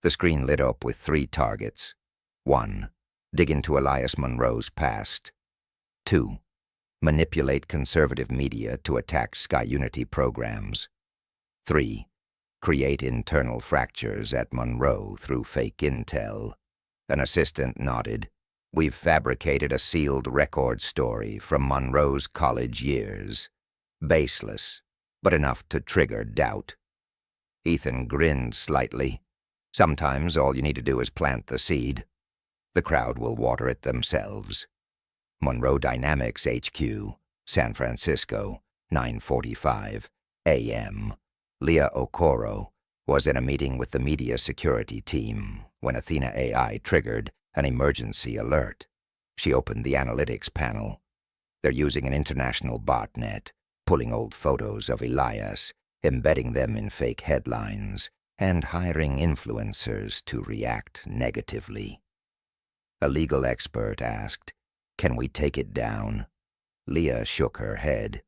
The screen lit up with 3 targets. 1. Dig into Elias Monroe's past. 2. Manipulate conservative media to attack SkyUnity programs. 3. Create internal fractures at Monroe through fake intel. An assistant nodded. "We've fabricated a sealed record story from Monroe's college years. Baseless, but enough to trigger doubt." Ethan grinned slightly. "Sometimes all you need to do is plant the seed. The crowd will water it themselves." Monroe Dynamics HQ, San Francisco, 9:45 a.m. Leah Okoro was in a meeting with the media security team when Athena AI triggered an emergency alert. She opened the analytics panel. They're using an international botnet, pulling old photos of Elias, embedding them in fake headlines, and hiring influencers to react negatively. A legal expert asked, "Can we take it down?" Leah shook her head.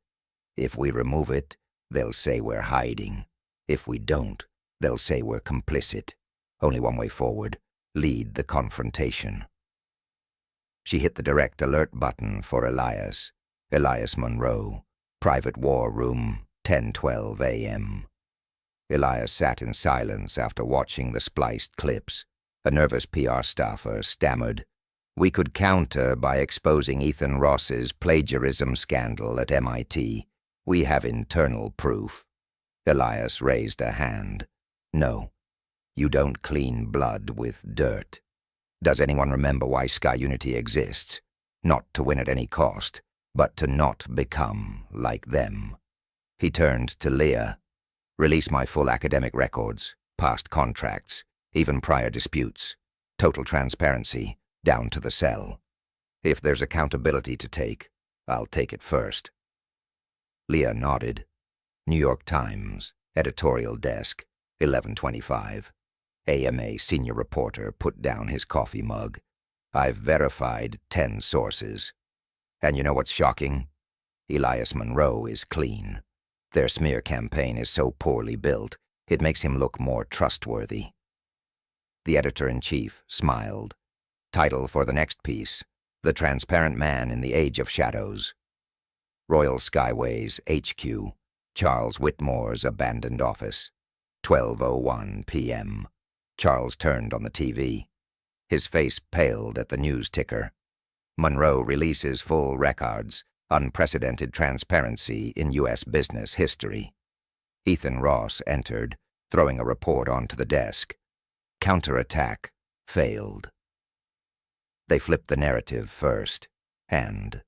"If we remove it, they'll say we're hiding. If we don't, they'll say we're complicit. Only one way forward: lead the confrontation." She hit the direct alert button for Elias. Elias Monroe, private war room, 10:12 a.m. Elias sat in silence after watching the spliced clips. A nervous PR staffer stammered, "We could counter by exposing Ethan Ross's plagiarism scandal at MIT. We have internal proof." Elias raised a hand. "No, you don't clean blood with dirt. Does anyone remember why SkyUnity exists? Not to win at any cost, but to not become like them." He turned to Leah. "Release my full academic records, past contracts, even prior disputes. Total transparency, down to the cell. If there's accountability to take, I'll take it first." Leah nodded. New York Times, editorial desk, 11:25. AMA senior reporter put down his coffee mug. I've verified 10 sources. And you know what's shocking? Elias Monroe is clean. Their smear campaign is so poorly built, it makes him look more trustworthy. The editor-in-chief smiled. Title for the next piece: The Transparent Man in the Age of Shadows. Royal Skyways HQ, Charles Whitmore's abandoned office. 12:01 p.m. Charles turned on the TV. His face paled at the news ticker. Monroe releases full records, unprecedented transparency in U.S. business history. Ethan Ross entered, throwing a report onto the desk. Counterattack failed. They flipped the narrative first, and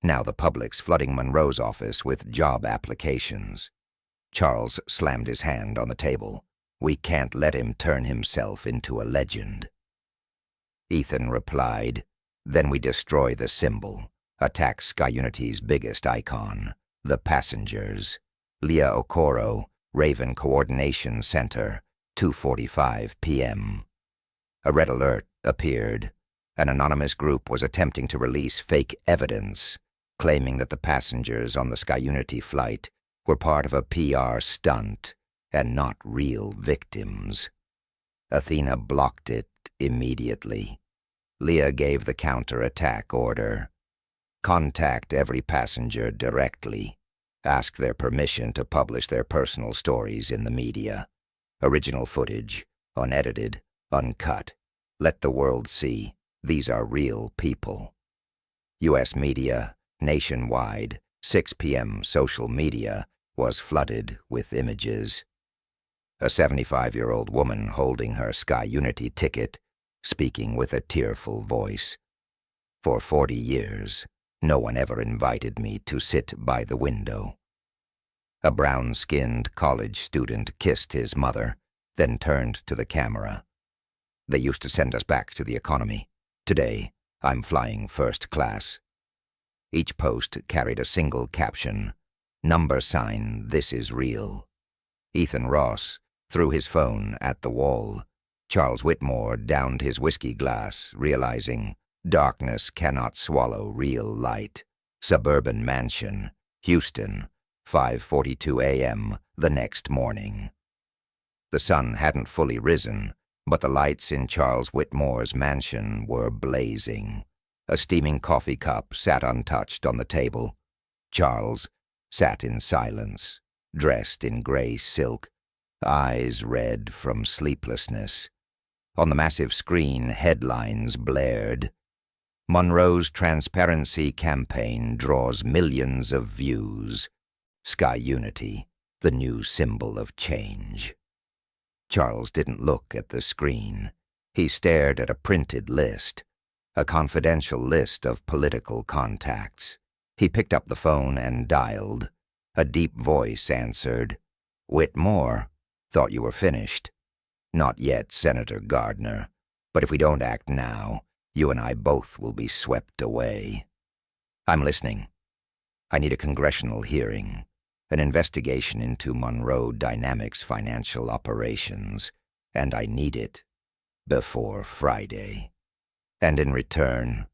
now the public's flooding Monroe's office with job applications. Charles slammed his hand on the table. We can't let him turn himself into a legend. Ethan replied, Then we destroy the symbol, attack SkyUnity's biggest icon, the passengers. Leah Okoro, Raven Coordination Center, 2:45 p.m. A red alert appeared. An anonymous group was attempting to release fake evidence, claiming that the passengers on the SkyUnity flight were part of a PR stunt and not real victims. Athena blocked it immediately. Leah gave the counter-attack order. Contact every passenger directly. Ask their permission to publish their personal stories in the media. Original footage, unedited, uncut. Let the world see these are real people. U.S. media, nationwide, 6 p.m. social media was flooded with images. A 75-year-old woman holding her SkyUnity ticket, speaking with a tearful voice. For 40 years, no one ever invited me to sit by the window. A brown-skinned college student kissed his mother, then turned to the camera. They used to send us back to the economy. Today, I'm flying first class. Each post carried a single caption. Number sign, this is real. Ethan Ross threw his phone at the wall. Charles Whitmore downed his whiskey glass, realizing darkness cannot swallow real light. Suburban mansion, Houston, 5:42 a.m. the next morning. The sun hadn't fully risen, but the lights in Charles Whitmore's mansion were blazing. A steaming coffee cup sat untouched on the table. Charles sat in silence, dressed in gray silk, eyes red from sleeplessness. On the massive screen, headlines blared. Monroe's transparency campaign draws millions of views. SkyUnity, the new symbol of change. Charles didn't look at the screen. He stared at a printed list, a confidential list of political contacts. He picked up the phone and dialed. A deep voice answered. Whitmore, thought you were finished. Not yet, Senator Gardner. But if we don't act now, you and I both will be swept away. I'm listening. I need a congressional hearing, an investigation into Monroe Dynamics' financial operations, and I need it before Friday. And in return,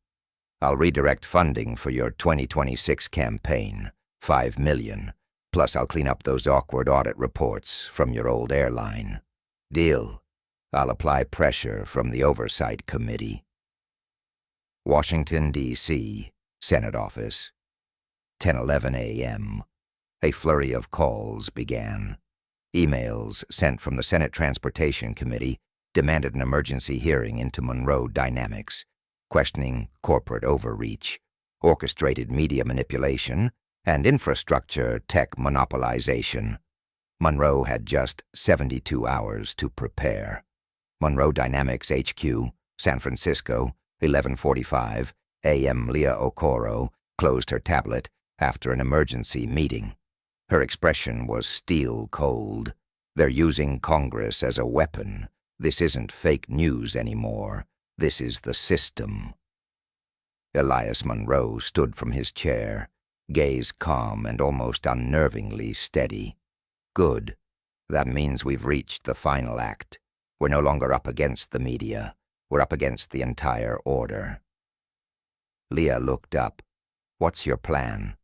I'll redirect funding for your 2026 campaign, $5 million, plus I'll clean up those awkward audit reports from your old airline. Deal. I'll apply pressure from the Oversight Committee. Washington, D.C., Senate Office. 10:11 a.m. A flurry of calls began. Emails sent from the Senate Transportation Committee demanded an emergency hearing into Monroe Dynamics, questioning corporate overreach, orchestrated media manipulation, and infrastructure tech monopolization. Monroe had just 72 hours to prepare. Monroe Dynamics HQ, San Francisco, 11:45 a.m. Leah Okoro closed her tablet after an emergency meeting. Her expression was steel cold. They're using Congress as a weapon. This isn't fake news anymore. This is the system. Elias Monroe stood from his chair, gaze calm and almost unnervingly steady. Good. That means we've reached the final act. We're no longer up against the media. We're up against the entire order. Leah looked up. What's your plan?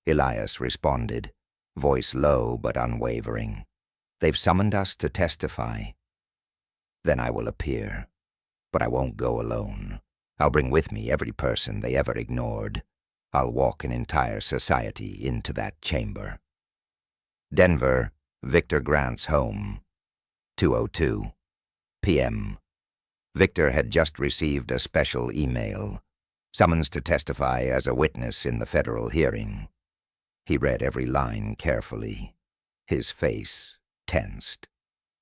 Elias responded, voice low but unwavering. They've summoned us to testify. Then I will appear. But I won't go alone. I'll bring with me every person they ever ignored. I'll walk an entire society into that chamber. Denver, Victor Grant's home. 2:02 p.m. Victor had just received a special email, summons to testify as a witness in the federal hearing. He read every line carefully. His face tensed.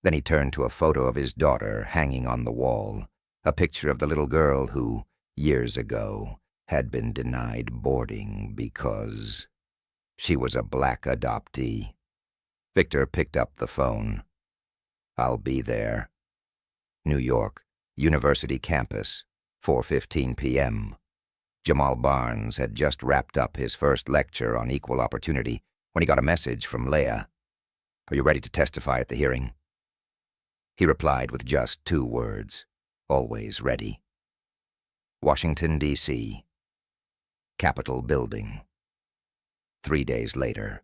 Then he turned to a photo of his daughter hanging on the wall, a picture of the little girl who, years ago, had been denied boarding because she was a black adoptee. Victor picked up the phone. I'll be there. New York, University campus, 4:15 p.m. Jamal Barnes had just wrapped up his first lecture on equal opportunity when he got a message from Leah. Are you ready to testify at the hearing? He replied with just 2 words, always ready. Washington, D.C. Capitol Building. 3 days later.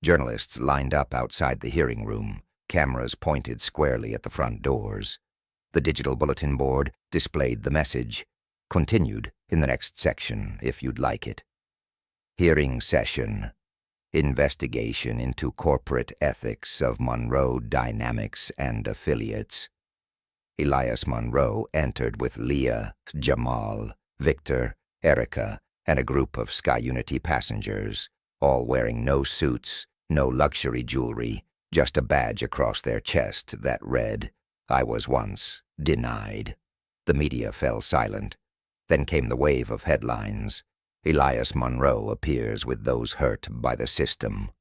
Journalists lined up outside the hearing room, cameras pointed squarely at the front doors. The digital bulletin board displayed the message, continued in the next section if you'd like it. Hearing session. Investigation into corporate ethics of Monroe Dynamics and affiliates. Elias Monroe entered with Leah, Jamal, Victor, Erica, and a group of Sky Unity passengers, all wearing no suits, no luxury jewelry, just a badge across their chest that read, I was once denied. The media fell silent. Then came the wave of headlines. Elias Monroe appears with those hurt by the system.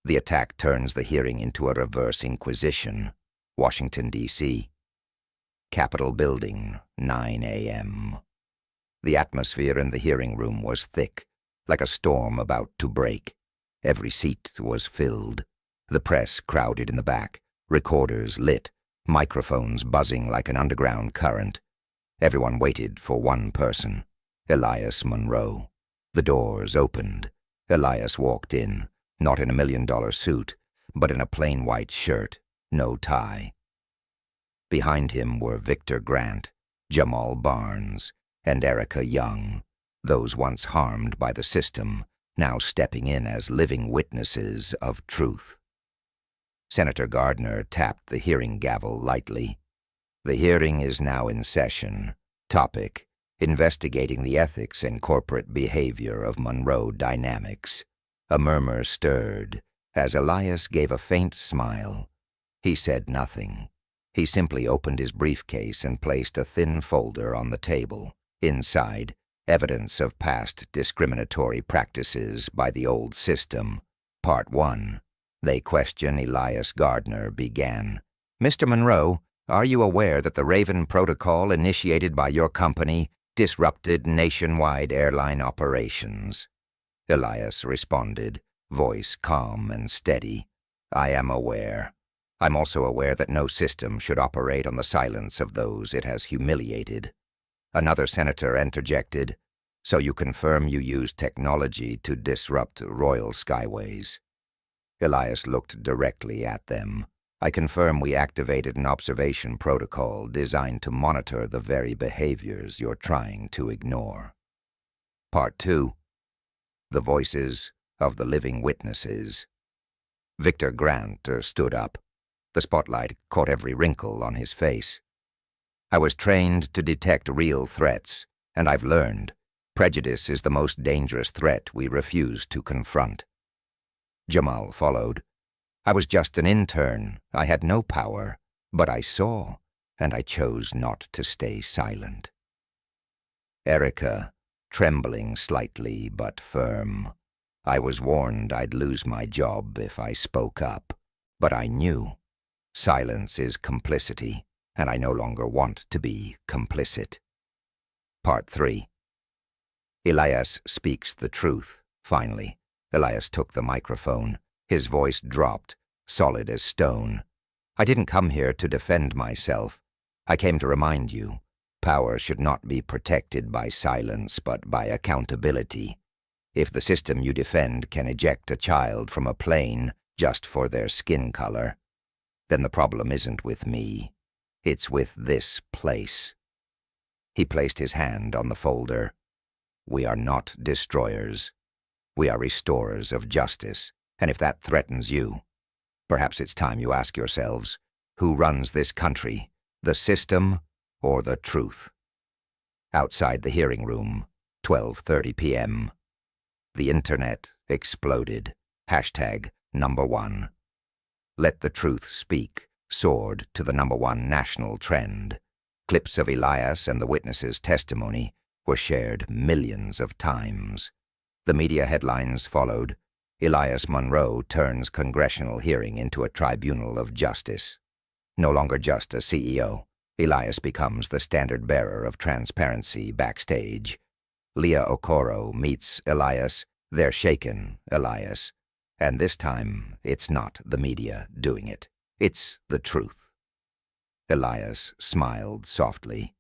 The attack turns the hearing into a reverse inquisition. Washington, D.C. Capitol Building, 9 a.m. The atmosphere in the hearing room was thick, like a storm about to break. Every seat was filled. The press crowded in the back, recorders lit, microphones buzzing like an underground current. Everyone waited for one person, Elias Monroe. The doors opened. Elias walked in, not in a $1 million suit, but in a plain white shirt, no tie. Behind him were Victor Grant, Jamal Barnes, and Erica Young, those once harmed by the system, now stepping in as living witnesses of truth. Senator Gardner tapped the hearing gavel lightly. The hearing is now in session. Topic: investigating the ethics and corporate behavior of Monroe Dynamics. A murmur stirred as Elias gave a faint smile. He said nothing. He simply opened his briefcase and placed a thin folder on the table. Inside, evidence of past discriminatory practices by the old system. Part 1. They question Elias Gardner began. Mr. Monroe, are you aware that the Raven Protocol initiated by your company disrupted nationwide airline operations? Elias responded, voice calm and steady. I am aware. I'm also aware that no system should operate on the silence of those it has humiliated. Another senator interjected, so you confirm you used technology to disrupt Royal Skyways? Elias looked directly at them. I confirm we activated an observation protocol designed to monitor the very behaviors you're trying to ignore. Part 2. The voices of the living witnesses. Victor Grant stood up. The spotlight caught every wrinkle on his face. I was trained to detect real threats, and I've learned prejudice is the most dangerous threat we refuse to confront. Jamal followed. I was just an intern. I had no power, but I saw, and I chose not to stay silent. Erica, trembling slightly but firm. I was warned I'd lose my job if I spoke up, but I knew. Silence is complicity, and I no longer want to be complicit. Part 3. Elias speaks the truth, finally. Elias took the microphone. His voice dropped, solid as stone. I didn't come here to defend myself. I came to remind you, power should not be protected by silence but by accountability. If the system you defend can eject a child from a plane just for their skin color, then the problem isn't with me. It's with this place. He placed his hand on the folder. We are not destroyers. We are restorers of justice, and if that threatens you, perhaps it's time you ask yourselves, who runs this country, the system or the truth? Outside the hearing room, 12:30 p.m. The internet exploded. #1. Let the truth speak soared to the #1 national trend. Clips of Elias and the witnesses' testimony were shared millions of times. The media headlines followed. Elias Monroe turns congressional hearing into a tribunal of justice. No longer just a CEO, Elias becomes the standard-bearer of transparency backstage. Leah Okoro meets Elias. They're shaken, Elias. And this time, it's not the media doing it. It's the truth. Elias smiled softly.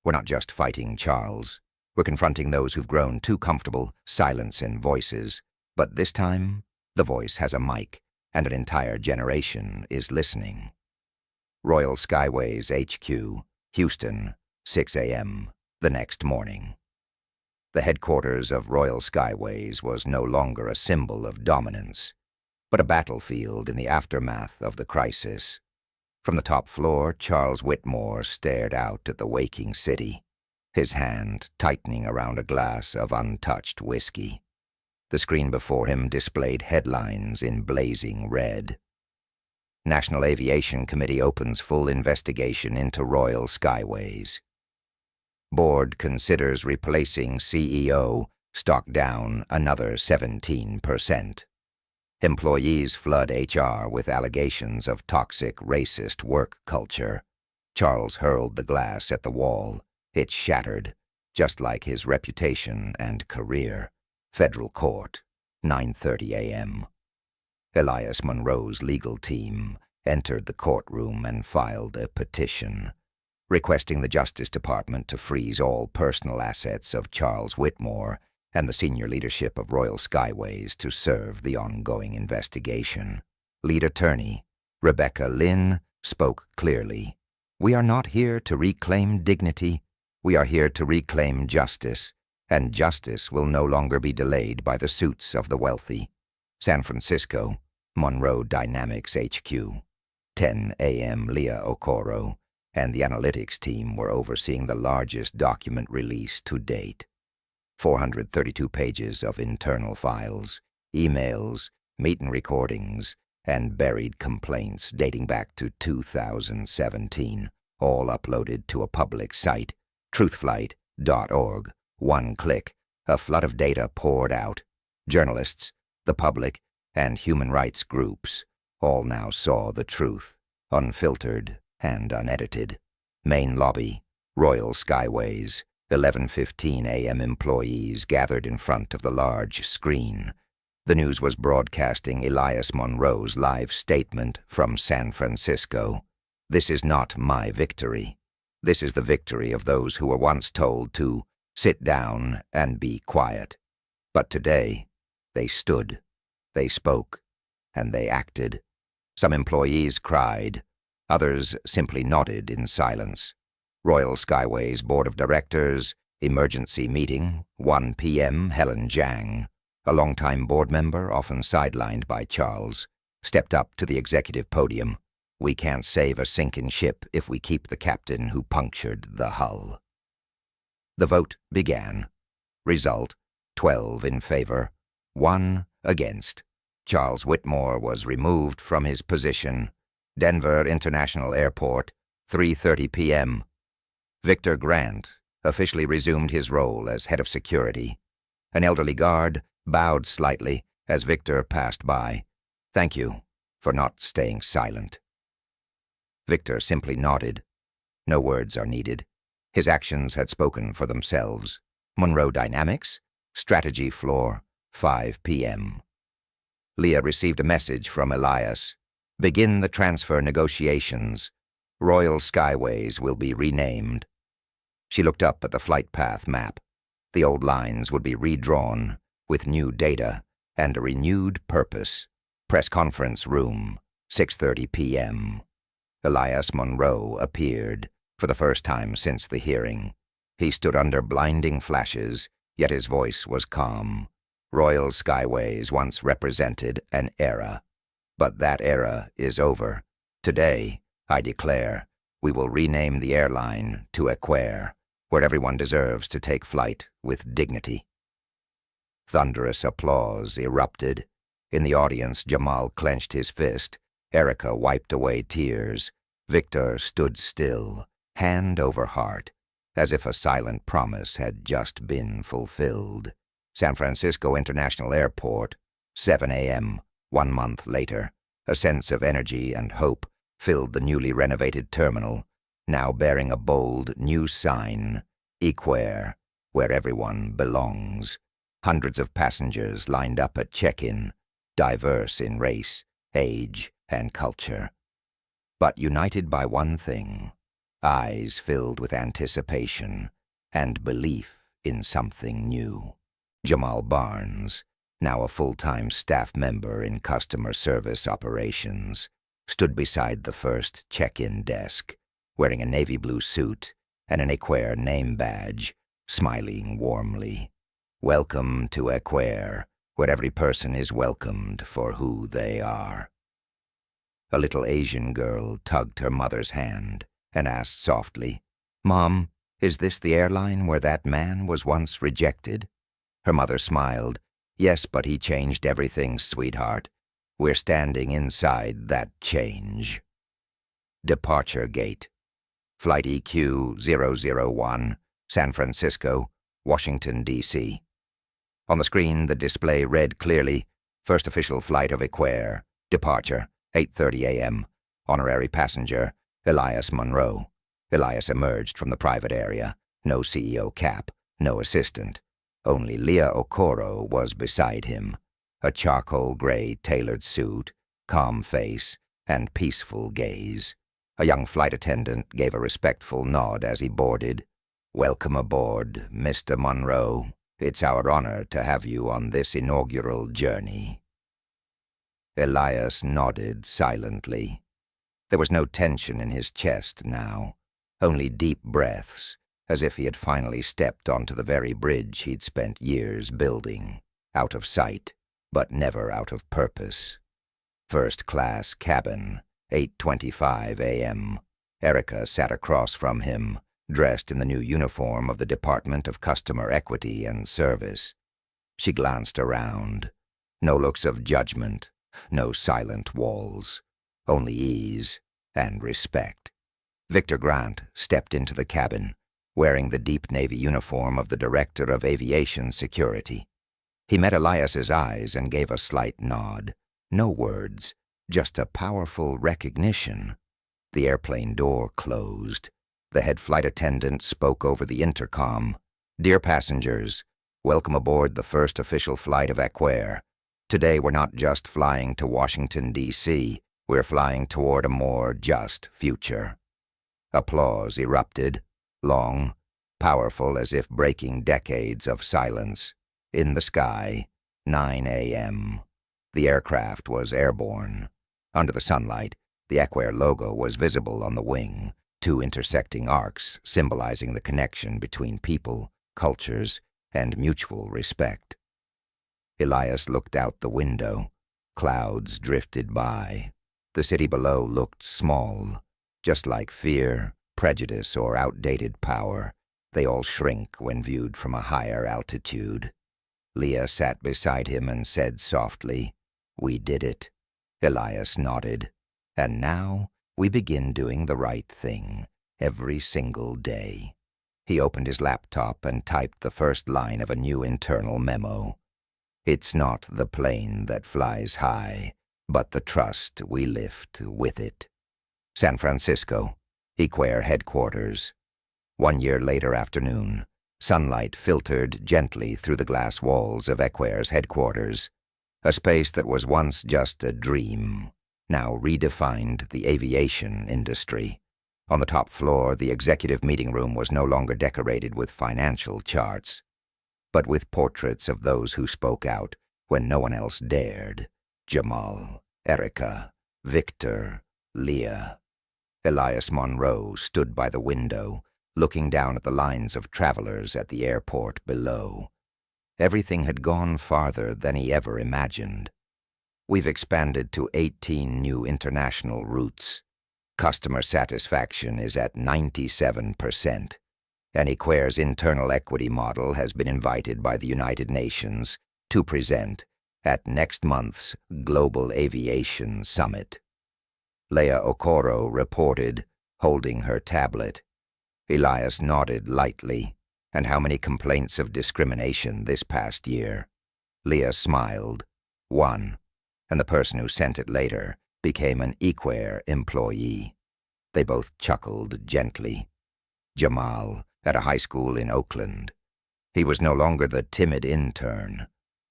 We're not just fighting Charles. We're confronting those who've grown too comfortable silencing voices. But this time, the voice has a mic, and an entire generation is listening. Royal Skyways HQ, Houston, 6 a.m. the next morning. The headquarters of Royal Skyways was no longer a symbol of dominance, but a battlefield in the aftermath of the crisis. From the top floor, Charles Whitmore stared out at the waking city, his hand tightening around a glass of untouched whiskey. The screen before him displayed headlines in blazing red. National Aviation Committee opens full investigation into Royal Skyways. Board considers replacing CEO, stock down another 17%. Employees flood HR with allegations of toxic, racist work culture. Charles hurled the glass at the wall. It shattered, just like his reputation and career. Federal Court, 9:30 a.m. Elias Monroe's legal team entered the courtroom and filed a petition, requesting the Justice Department to freeze all personal assets of Charles Whitmore and the senior leadership of Royal Skyways to serve the ongoing investigation. Lead attorney, Rebecca Lynn, spoke clearly. We are not here to reclaim dignity. We are here to reclaim justice, and justice will no longer be delayed by the suits of the wealthy. San Francisco, Monroe Dynamics HQ, 10 a.m. Leah Okoro and the analytics team were overseeing the largest document release to date. 432 pages of internal files, emails, meeting recordings, and buried complaints dating back to 2017, all uploaded to a public site, truthflight.org. One click, a flood of data poured out. Journalists, the public, and human rights groups all now saw the truth, unfiltered and unedited. Main lobby, Royal Skyways, 11:15 a.m. employees gathered in front of the large screen. The news was broadcasting Elias Monroe's live statement from San Francisco. This is not my victory. This is the victory of those who were once told to sit down and be quiet. But today, they stood, they spoke, and they acted. Some employees cried. Others simply nodded in silence. Royal Skyways Board of Directors, emergency meeting, 1 p.m. Helen Jang, a longtime board member often sidelined by Charles, stepped up to the executive podium. We can't save a sinking ship if we keep the captain who punctured the hull. The vote began. Result, 12 in favor, 1 against. Charles Whitmore was removed from his position. Denver International Airport, 3:30 p.m. Victor Grant officially resumed his role as head of security. An elderly guard bowed slightly as Victor passed by. Thank you for not staying silent. Victor simply nodded. No words are needed. His actions had spoken for themselves. Monroe Dynamics, strategy floor, 5 p.m. Leah received a message from Elias. Begin the transfer negotiations. Royal Skyways will be renamed. She looked up at the flight path map. The old lines would be redrawn with new data and a renewed purpose. Press conference room, 6:30 p.m. Elias Monroe appeared, for the first time since the hearing. He stood under blinding flashes, yet his voice was calm. Royal Skyways once represented an era. But that era is over. Today, I declare, we will rename the airline to Equair, where everyone deserves to take flight with dignity. Thunderous applause erupted. In the audience, Jamal clenched his fist. Erica wiped away tears. Victor stood still, hand over heart, as if a silent promise had just been fulfilled. San Francisco International Airport, 7 a.m., 1 month later. A sense of energy and hope filled the newly renovated terminal, now bearing a bold new sign, Equair, where everyone belongs. Hundreds of passengers lined up at check-in, diverse in race, age, and culture. But united by one thing, eyes filled with anticipation and belief in something new. Jamal Barnes, now a full-time staff member in customer service operations, stood beside the first check-in desk, wearing a navy blue suit and an Equair name badge, smiling warmly. Welcome to Equair, where every person is welcomed for who they are. A little Asian girl tugged her mother's hand and asked softly, "Mom, is this the airline where that man was once rejected?" Her mother smiled. "Yes, but he changed everything, sweetheart. We're standing inside that change." Departure gate. Flight EQ 001, San Francisco, Washington, D.C. On the screen, the display read clearly, "First official flight of Equair. Departure, 8:30 a.m. Honorary passenger, Elias Monroe." Elias emerged from the private area. No CEO cap, no assistant. Only Leah Okoro was beside him. A charcoal gray tailored suit, calm face, and peaceful gaze. A young flight attendant gave a respectful nod as he boarded. "Welcome aboard, Mr. Monroe. It's our honor to have you on this inaugural journey." Elias nodded silently. There was no tension in his chest now, only deep breaths, as if he had finally stepped onto the very bridge he'd spent years building, out of sight, but never out of purpose. First class cabin, 8:25 a.m. Erica sat across from him, dressed in the new uniform of the Department of Customer Equity and Service. She glanced around. No looks of judgment, no silent walls, only ease and respect. Victor Grant stepped into the cabin, wearing the deep navy uniform of the Director of Aviation Security. He met Elias's eyes and gave a slight nod. No words, just a powerful recognition. The airplane door closed. The head flight attendant spoke over the intercom. "Dear passengers, welcome aboard the first official flight of Equair. Today we're not just flying to Washington, D.C., we're flying toward a more just future." Applause erupted, long, powerful as if breaking decades of silence. In the sky, 9 a.m. The aircraft was airborne. Under the sunlight, the Equair logo was visible on the wing, two intersecting arcs symbolizing the connection between people, cultures, and mutual respect. Elias looked out the window. Clouds drifted by. The city below looked small, just like fear, prejudice, or outdated power. They all shrink when viewed from a higher altitude. Leah sat beside him and said softly, "We did it." Elias nodded. "And now we begin doing the right thing, every single day." He opened his laptop and typed the first line of a new internal memo. "It's not the plane that flies high, but the trust we lift with it." San Francisco, Equair headquarters. 1 year later afternoon, sunlight filtered gently through the glass walls of Equair's headquarters, a space that was once just a dream, now redefined the aviation industry. On the top floor, the executive meeting room was no longer decorated with financial charts, but with portraits of those who spoke out when no one else dared. Jamal, Erica, Victor, Leah. Elias Monroe stood by the window, looking down at the lines of travelers at the airport below. Everything had gone farther than he ever imagined. We've expanded to 18 new international routes. Customer satisfaction is at 97%, and Equair's internal equity model has been invited by the United Nations to present at next month's Global Aviation Summit. Leah Okoro reported, holding her tablet. Elias nodded lightly. And how many complaints of discrimination this past year? Leah smiled. 1. And the person who sent it later became an Equair employee. They both chuckled gently. Jamal, at a high school in Oakland. He was no longer the timid intern.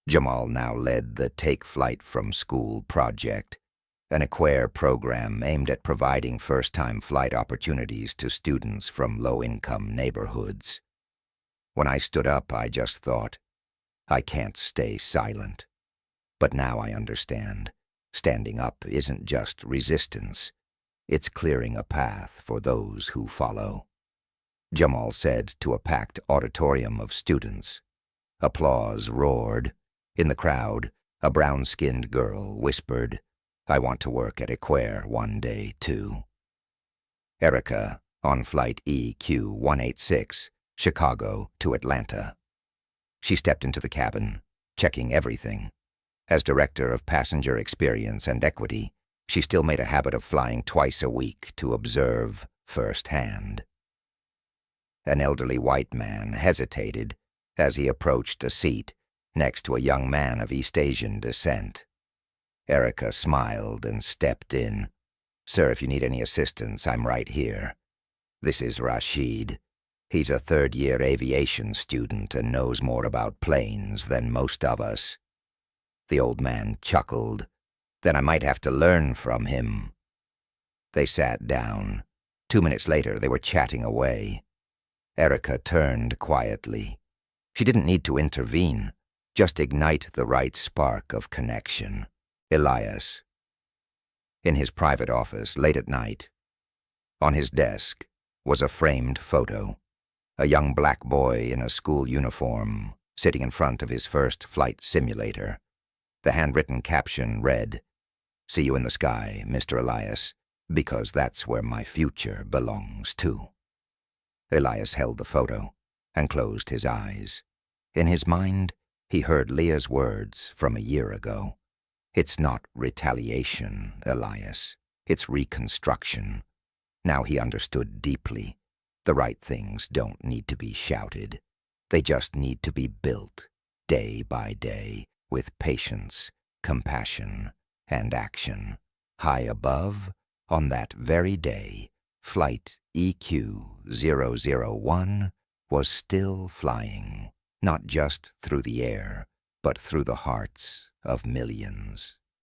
Jamal now led the Take Flight from School project, an Equair program aimed at providing first-time flight opportunities to students from low-income neighborhoods. When I stood up, I just thought, I can't stay silent. But now I understand. Standing up isn't just resistance. It's clearing a path for those who follow. Jamal said to a packed auditorium of students. Applause roared. In the crowd, a brown-skinned girl whispered, I want to work at Equair one day, too. Erica, on flight EQ-186, Chicago to Atlanta. She stepped into the cabin, checking everything. As Director of Passenger Experience and Equity, she still made a habit of flying twice a week to observe firsthand. An elderly white man hesitated as he approached a seat next to a young man of East Asian descent. Erica smiled and stepped in. Sir, if you need any assistance, I'm right here. This is Rashid. He's a third-year aviation student and knows more about planes than most of us. The old man chuckled. Then I might have to learn from him. They sat down. 2 minutes later, they were chatting away. Erica turned quietly. She didn't need to intervene, just ignite the right spark of connection. Elias. In his private office, late at night, on his desk was a framed photo. A young black boy in a school uniform, sitting in front of his first flight simulator. The handwritten caption read, See you in the sky, Mr. Elias, because that's where my future belongs too. Elias held the photo and closed his eyes. In his mind, he heard Leah's words from a year ago. It's not retaliation, Elias. It's reconstruction. Now he understood deeply. The right things don't need to be shouted. They just need to be built, day by day, with patience, compassion, and action. High above, on that very day, Flight EQ-001 was still flying, not just through the air, but through the hearts of millions.